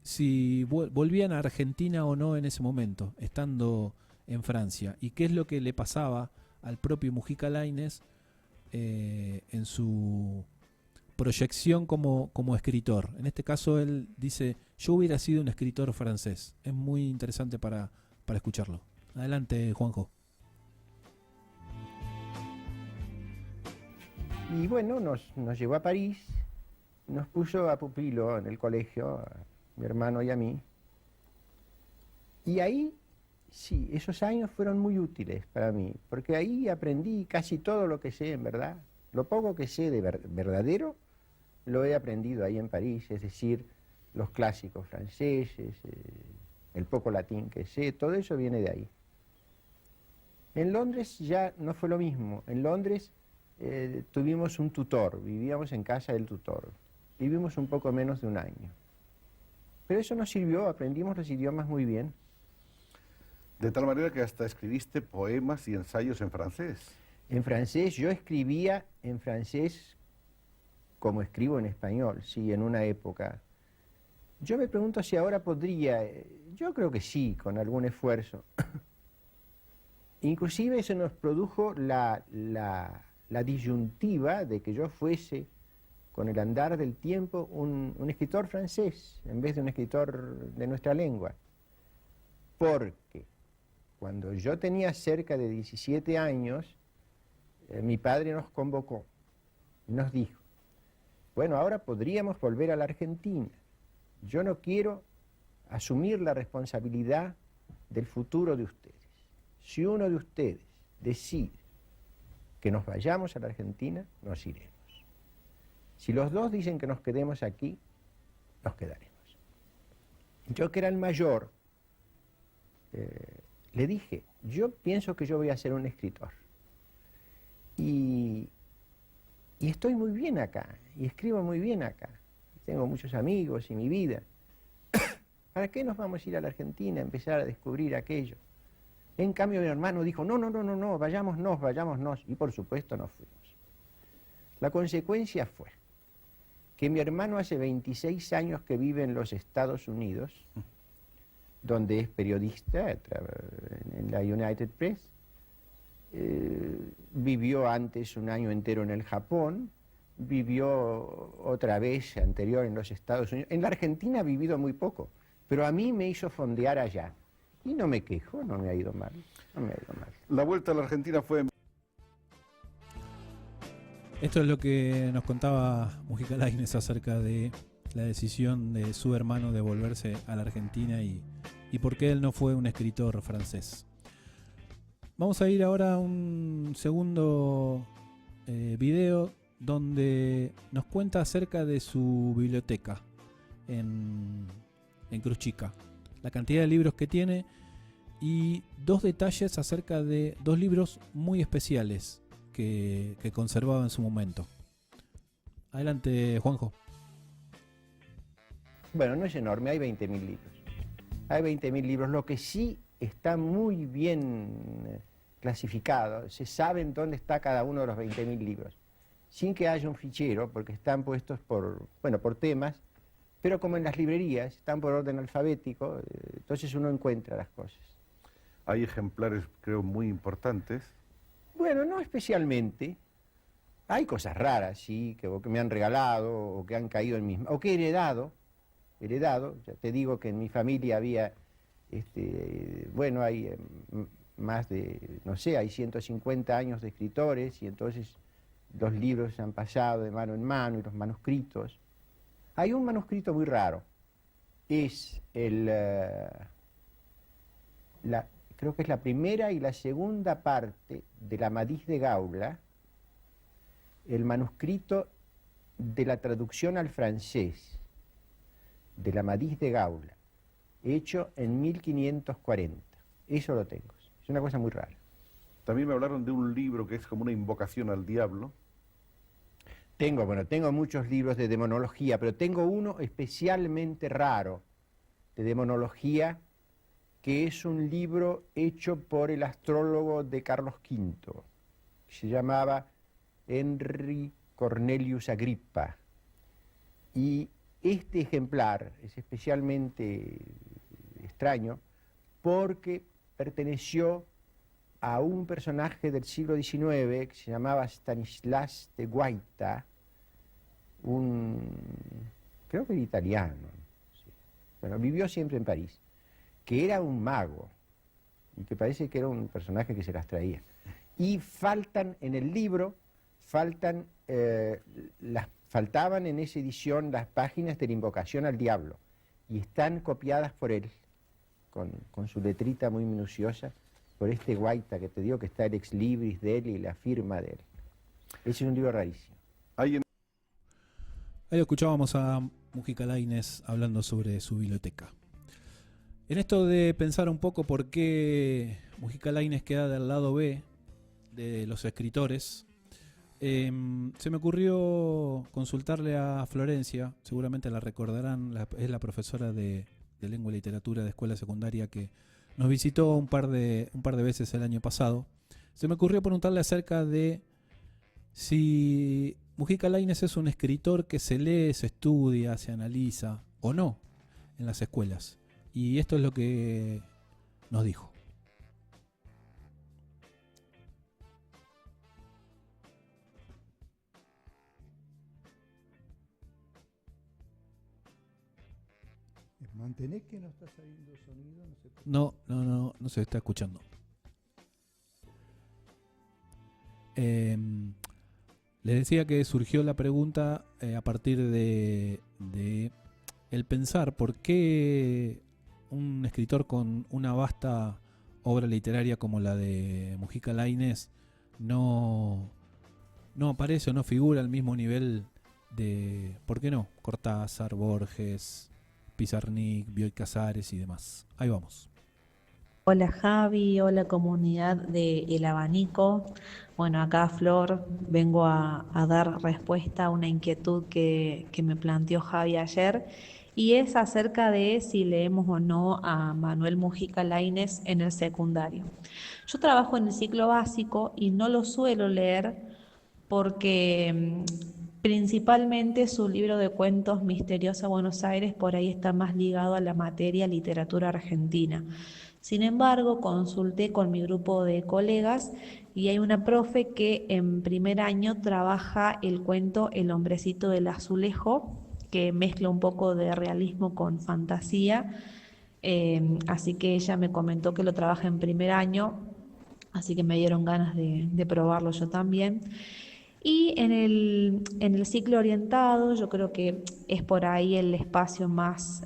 si volvían a Argentina o no en ese momento, estando en Francia, y qué es lo que le pasaba al propio Mujica Lainez en su proyección como escritor. En este caso él dice: yo hubiera sido un escritor francés. Es muy interesante para escucharlo. Adelante, Juanjo. Y bueno, nos llevó a París, nos puso a pupilo en el colegio, a mi hermano y a mí. Y ahí, sí, esos años fueron muy útiles para mí, porque ahí aprendí casi todo lo que sé, en verdad. Lo poco que sé de verdadero, lo he aprendido ahí en París, es decir, los clásicos franceses, el poco latín que sé, todo eso viene de ahí. En Londres ya no fue lo mismo. En Londres tuvimos un tutor, vivíamos en casa del tutor. Vivimos un poco menos de un año. Pero eso nos sirvió, aprendimos los idiomas muy bien. De tal manera que hasta escribiste poemas y ensayos en francés. En francés, yo escribía en francés como escribo en español, sí, en una época. Yo me pregunto si ahora podría, yo creo que sí, con algún esfuerzo. Inclusive eso nos produjo la disyuntiva de que yo fuese, con el andar del tiempo, un escritor francés, en vez de un escritor de nuestra lengua. Porque cuando yo tenía cerca de 17 años, mi padre nos convocó, nos dijo: bueno, ahora podríamos volver a la Argentina. Yo no quiero asumir la responsabilidad del futuro de ustedes. Si uno de ustedes decide que nos vayamos a la Argentina, nos iremos. Si los dos dicen que nos quedemos aquí, nos quedaremos. Yo, que era el mayor, le dije, yo pienso que yo voy a ser un escritor. Y estoy muy bien acá, y escribo muy bien acá. Tengo muchos amigos y mi vida. ¿Para qué nos vamos a ir a la Argentina a empezar a descubrir aquello? En cambio, mi hermano dijo, no, vayámonos. Y por supuesto nos fuimos. La consecuencia fue que mi hermano hace 26 años que vive en los Estados Unidos, donde es periodista en la United Press. Vivió antes un año entero en el Japón, vivió otra vez anterior en los Estados Unidos. En la Argentina ha vivido muy poco, pero a mí me hizo fondear allá. Y no me quejo, no me ha ido mal. La vuelta a la Argentina fue... Esto es lo que nos contaba Mujica Lainez acerca de la decisión de su hermano de volverse a la Argentina y por qué él no fue un escritor francés. Vamos a ir ahora a un segundo video donde nos cuenta acerca de su biblioteca en Cruz Chica, la cantidad de libros que tiene y dos detalles acerca de dos libros muy especiales que conservaba en su momento. Adelante, Juanjo. Bueno, no es enorme, hay 20.000 libros. Hay 20.000 libros, lo que sí está muy bien clasificado, se sabe en dónde está cada uno de los 20.000 libros, sin que haya un fichero, porque están puestos por temas, pero como en las librerías, están por orden alfabético, entonces uno encuentra las cosas. Hay ejemplares, creo, muy importantes. Bueno, no especialmente. Hay cosas raras, sí, que me han regalado, o que han caído en mis... o que he heredado. Ya te digo que en mi familia había, hay más de, no sé, hay 150 años de escritores, y entonces los libros se han pasado de mano en mano, y los manuscritos. Hay un manuscrito muy raro, es creo que es la primera y la segunda parte de la Amadís de Gaula, el manuscrito de la traducción al francés de la Amadís de Gaula, hecho en 1540. Eso lo tengo. Es una cosa muy rara. También me hablaron de un libro que es como una invocación al diablo. Tengo muchos libros de demonología, pero tengo uno especialmente raro de demonología, que es un libro hecho por el astrólogo de Carlos V, que se llamaba Henry Cornelius Agrippa. Y este ejemplar es especialmente extraño porque perteneció a un personaje del siglo XIX que se llamaba Stanislas de Guaita, creo que era italiano, sí. Bueno, vivió siempre en París, que era un mago, y que parece que era un personaje que se las traía. Y faltan en el libro, faltaban en esa edición las páginas de la invocación al diablo, y están copiadas por él, con su letrita muy minuciosa, por este Guaita, que te digo que está el ex libris de él y la firma de él. Ese es un libro rarísimo. Ahí lo escuchábamos a Mujica Lainez hablando sobre su biblioteca. En esto de pensar un poco por qué Mujica Lainez queda del lado B de los escritores, se me ocurrió consultarle a Florencia, seguramente la recordarán, es la profesora de lengua y literatura de escuela secundaria que nos visitó un par de veces el año pasado. Se me ocurrió preguntarle acerca de si Mujica Lainez es un escritor que se lee, se estudia, se analiza o no en las escuelas. Y esto es lo que nos dijo. Mantenés que no está saliendo sonido. No se está escuchando. Les decía que surgió la pregunta a partir de el pensar por qué un escritor con una vasta obra literaria como la de Mujica Lainez no aparece o no figura al mismo nivel ¿por qué no? Cortázar, Borges, Pizarnik, Bioy Casares y demás. Ahí vamos. Hola Javi, hola comunidad de El Abanico. Bueno, acá Flor, vengo a dar respuesta a una inquietud que me planteó Javi ayer y es acerca de si leemos o no a Manuel Mujica Lainez en el secundario. Yo trabajo en el ciclo básico y no lo suelo leer porque principalmente su libro de cuentos Misteriosa Buenos Aires por ahí está más ligado a la materia literatura argentina. Sin embargo, consulté con mi grupo de colegas y hay una profe que en primer año trabaja el cuento El hombrecito del azulejo, que mezcla un poco de realismo con fantasía. Así que ella me comentó que lo trabaja en primer año, así que me dieron ganas de probarlo yo también. Y en el ciclo orientado, yo creo que es por ahí el espacio más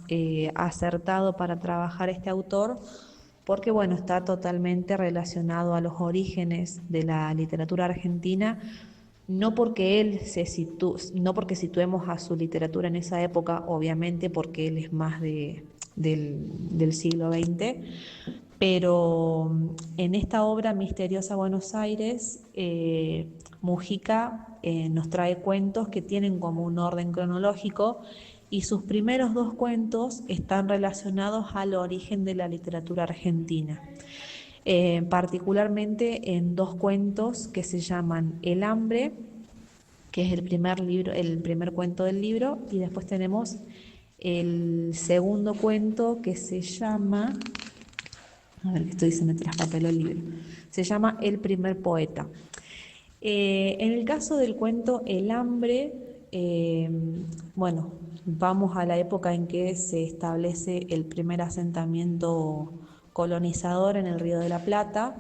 acertado para trabajar este autor, porque bueno, está totalmente relacionado a los orígenes de la literatura argentina, no porque no porque situemos a su literatura en esa época, obviamente porque él es más del siglo XX, pero en esta obra Misteriosa Buenos Aires, Mujica nos trae cuentos que tienen como un orden cronológico y sus primeros dos cuentos están relacionados al origen de la literatura argentina, particularmente en dos cuentos que se llaman El hambre, que es el primer cuento del libro, y después tenemos el segundo cuento que se llama, a ver, se me traspapeló el libro, se llama El primer poeta. En el caso del cuento El hambre, bueno, vamos a la época en que se establece el primer asentamiento colonizador en el Río de la Plata.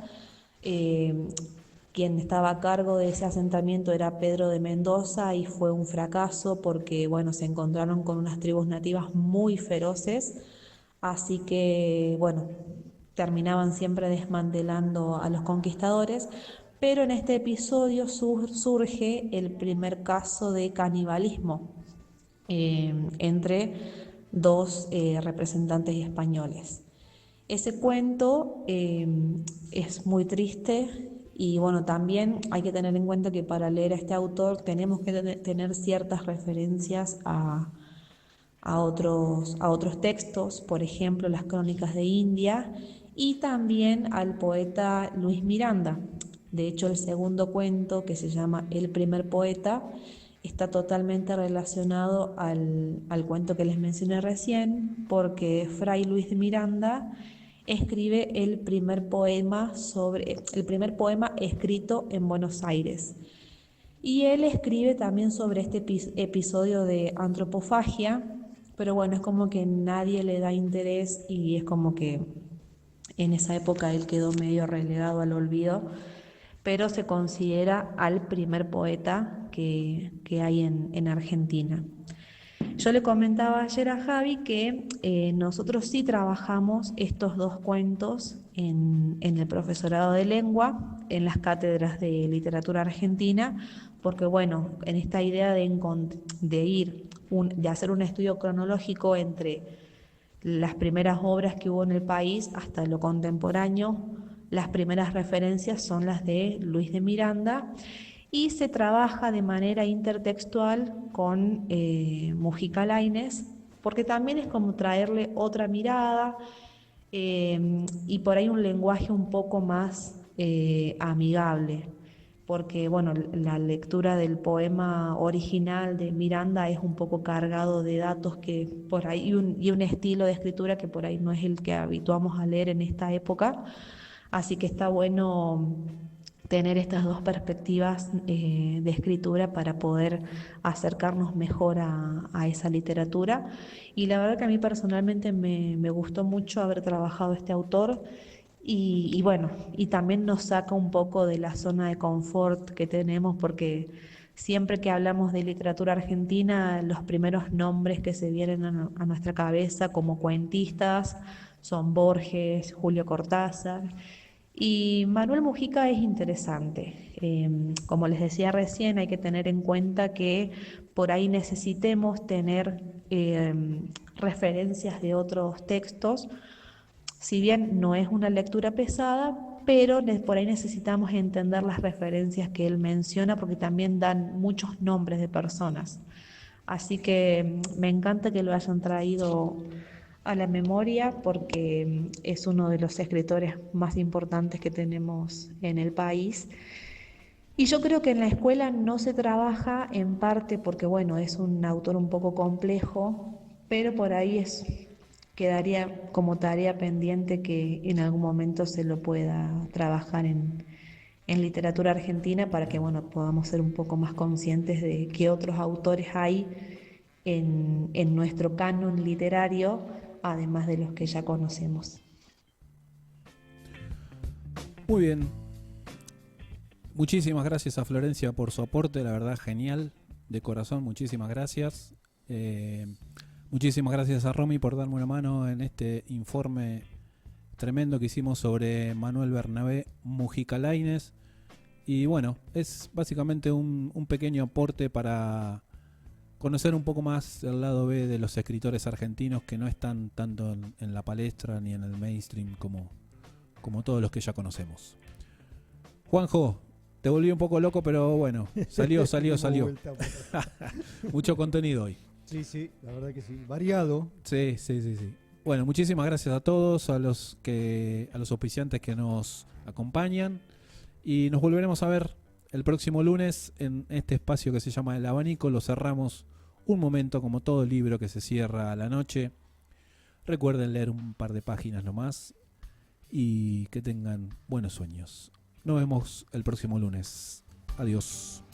Quien estaba a cargo de ese asentamiento era Pedro de Mendoza y fue un fracaso porque, bueno, se encontraron con unas tribus nativas muy feroces, así que, bueno, terminaban siempre desmantelando a los conquistadores. Pero en este episodio surge el primer caso de canibalismo entre dos representantes españoles. Ese cuento es muy triste y bueno, también hay que tener en cuenta que para leer a este autor tenemos que tener ciertas referencias a otros textos, por ejemplo, las Crónicas de India y también al poeta Luis Miranda. De hecho, el segundo cuento, que se llama El primer poeta, está totalmente relacionado al cuento que les mencioné recién, porque Fray Luis de Miranda escribe el primer poema escrito en Buenos Aires. Y él escribe también sobre este episodio de antropofagia, pero bueno, es como que nadie le da interés y es como que en esa época él quedó medio relegado al olvido, pero se considera al primer poeta que hay en Argentina. Yo le comentaba ayer a Javi que nosotros sí trabajamos estos dos cuentos en el profesorado de lengua, en las cátedras de literatura argentina, porque bueno, en esta idea de hacer un estudio cronológico entre las primeras obras que hubo en el país hasta lo contemporáneo, las primeras referencias son las de Luis de Miranda y se trabaja de manera intertextual con Mujica Lainez, porque también es como traerle otra mirada y por ahí un lenguaje un poco más amigable, porque bueno, la lectura del poema original de Miranda es un poco cargado de datos que por ahí y un estilo de escritura que por ahí no es el que habituamos a leer en esta época. Así que está bueno tener estas dos perspectivas de escritura para poder acercarnos mejor a esa literatura. Y la verdad que a mí personalmente me gustó mucho haber trabajado este autor y bueno, y también nos saca un poco de la zona de confort que tenemos porque siempre que hablamos de literatura argentina, los primeros nombres que se vienen a nuestra cabeza como cuentistas son Borges, Julio Cortázar. Y Manuel Mujica es interesante. Como les decía recién, hay que tener en cuenta que por ahí necesitemos tener referencias de otros textos, si bien no es una lectura pesada, pero por ahí necesitamos entender las referencias que él menciona porque también dan muchos nombres de personas. Así que me encanta que lo hayan traído a la memoria porque es uno de los escritores más importantes que tenemos en el país. Y yo creo que en la escuela no se trabaja en parte porque, bueno, es un autor un poco complejo, pero por ahí quedaría como tarea pendiente que en algún momento se lo pueda trabajar en literatura argentina para que, bueno, podamos ser un poco más conscientes de qué otros autores hay en nuestro canon literario, además de los que ya conocemos. Muy bien. Muchísimas gracias a Florencia por su aporte, la verdad genial, de corazón, muchísimas gracias. Muchísimas gracias a Romy por darme una mano en este informe tremendo que hicimos sobre Manuel Bernabé Mujica Lainez. Y bueno, es básicamente un pequeño aporte para conocer un poco más el lado B de los escritores argentinos que no están tanto en la palestra ni en el mainstream como todos los que ya conocemos. Juanjo, te volví un poco loco, pero bueno, salió. Mucho contenido hoy. Sí, la verdad que sí. Variado. Sí. Bueno, muchísimas gracias a todos, a los auspiciantes que nos acompañan. Y nos volveremos a ver el próximo lunes en este espacio que se llama El Abanico. Lo cerramos un momento, como todo libro que se cierra a la noche. Recuerden leer un par de páginas nomás y que tengan buenos sueños. Nos vemos el próximo lunes. Adiós.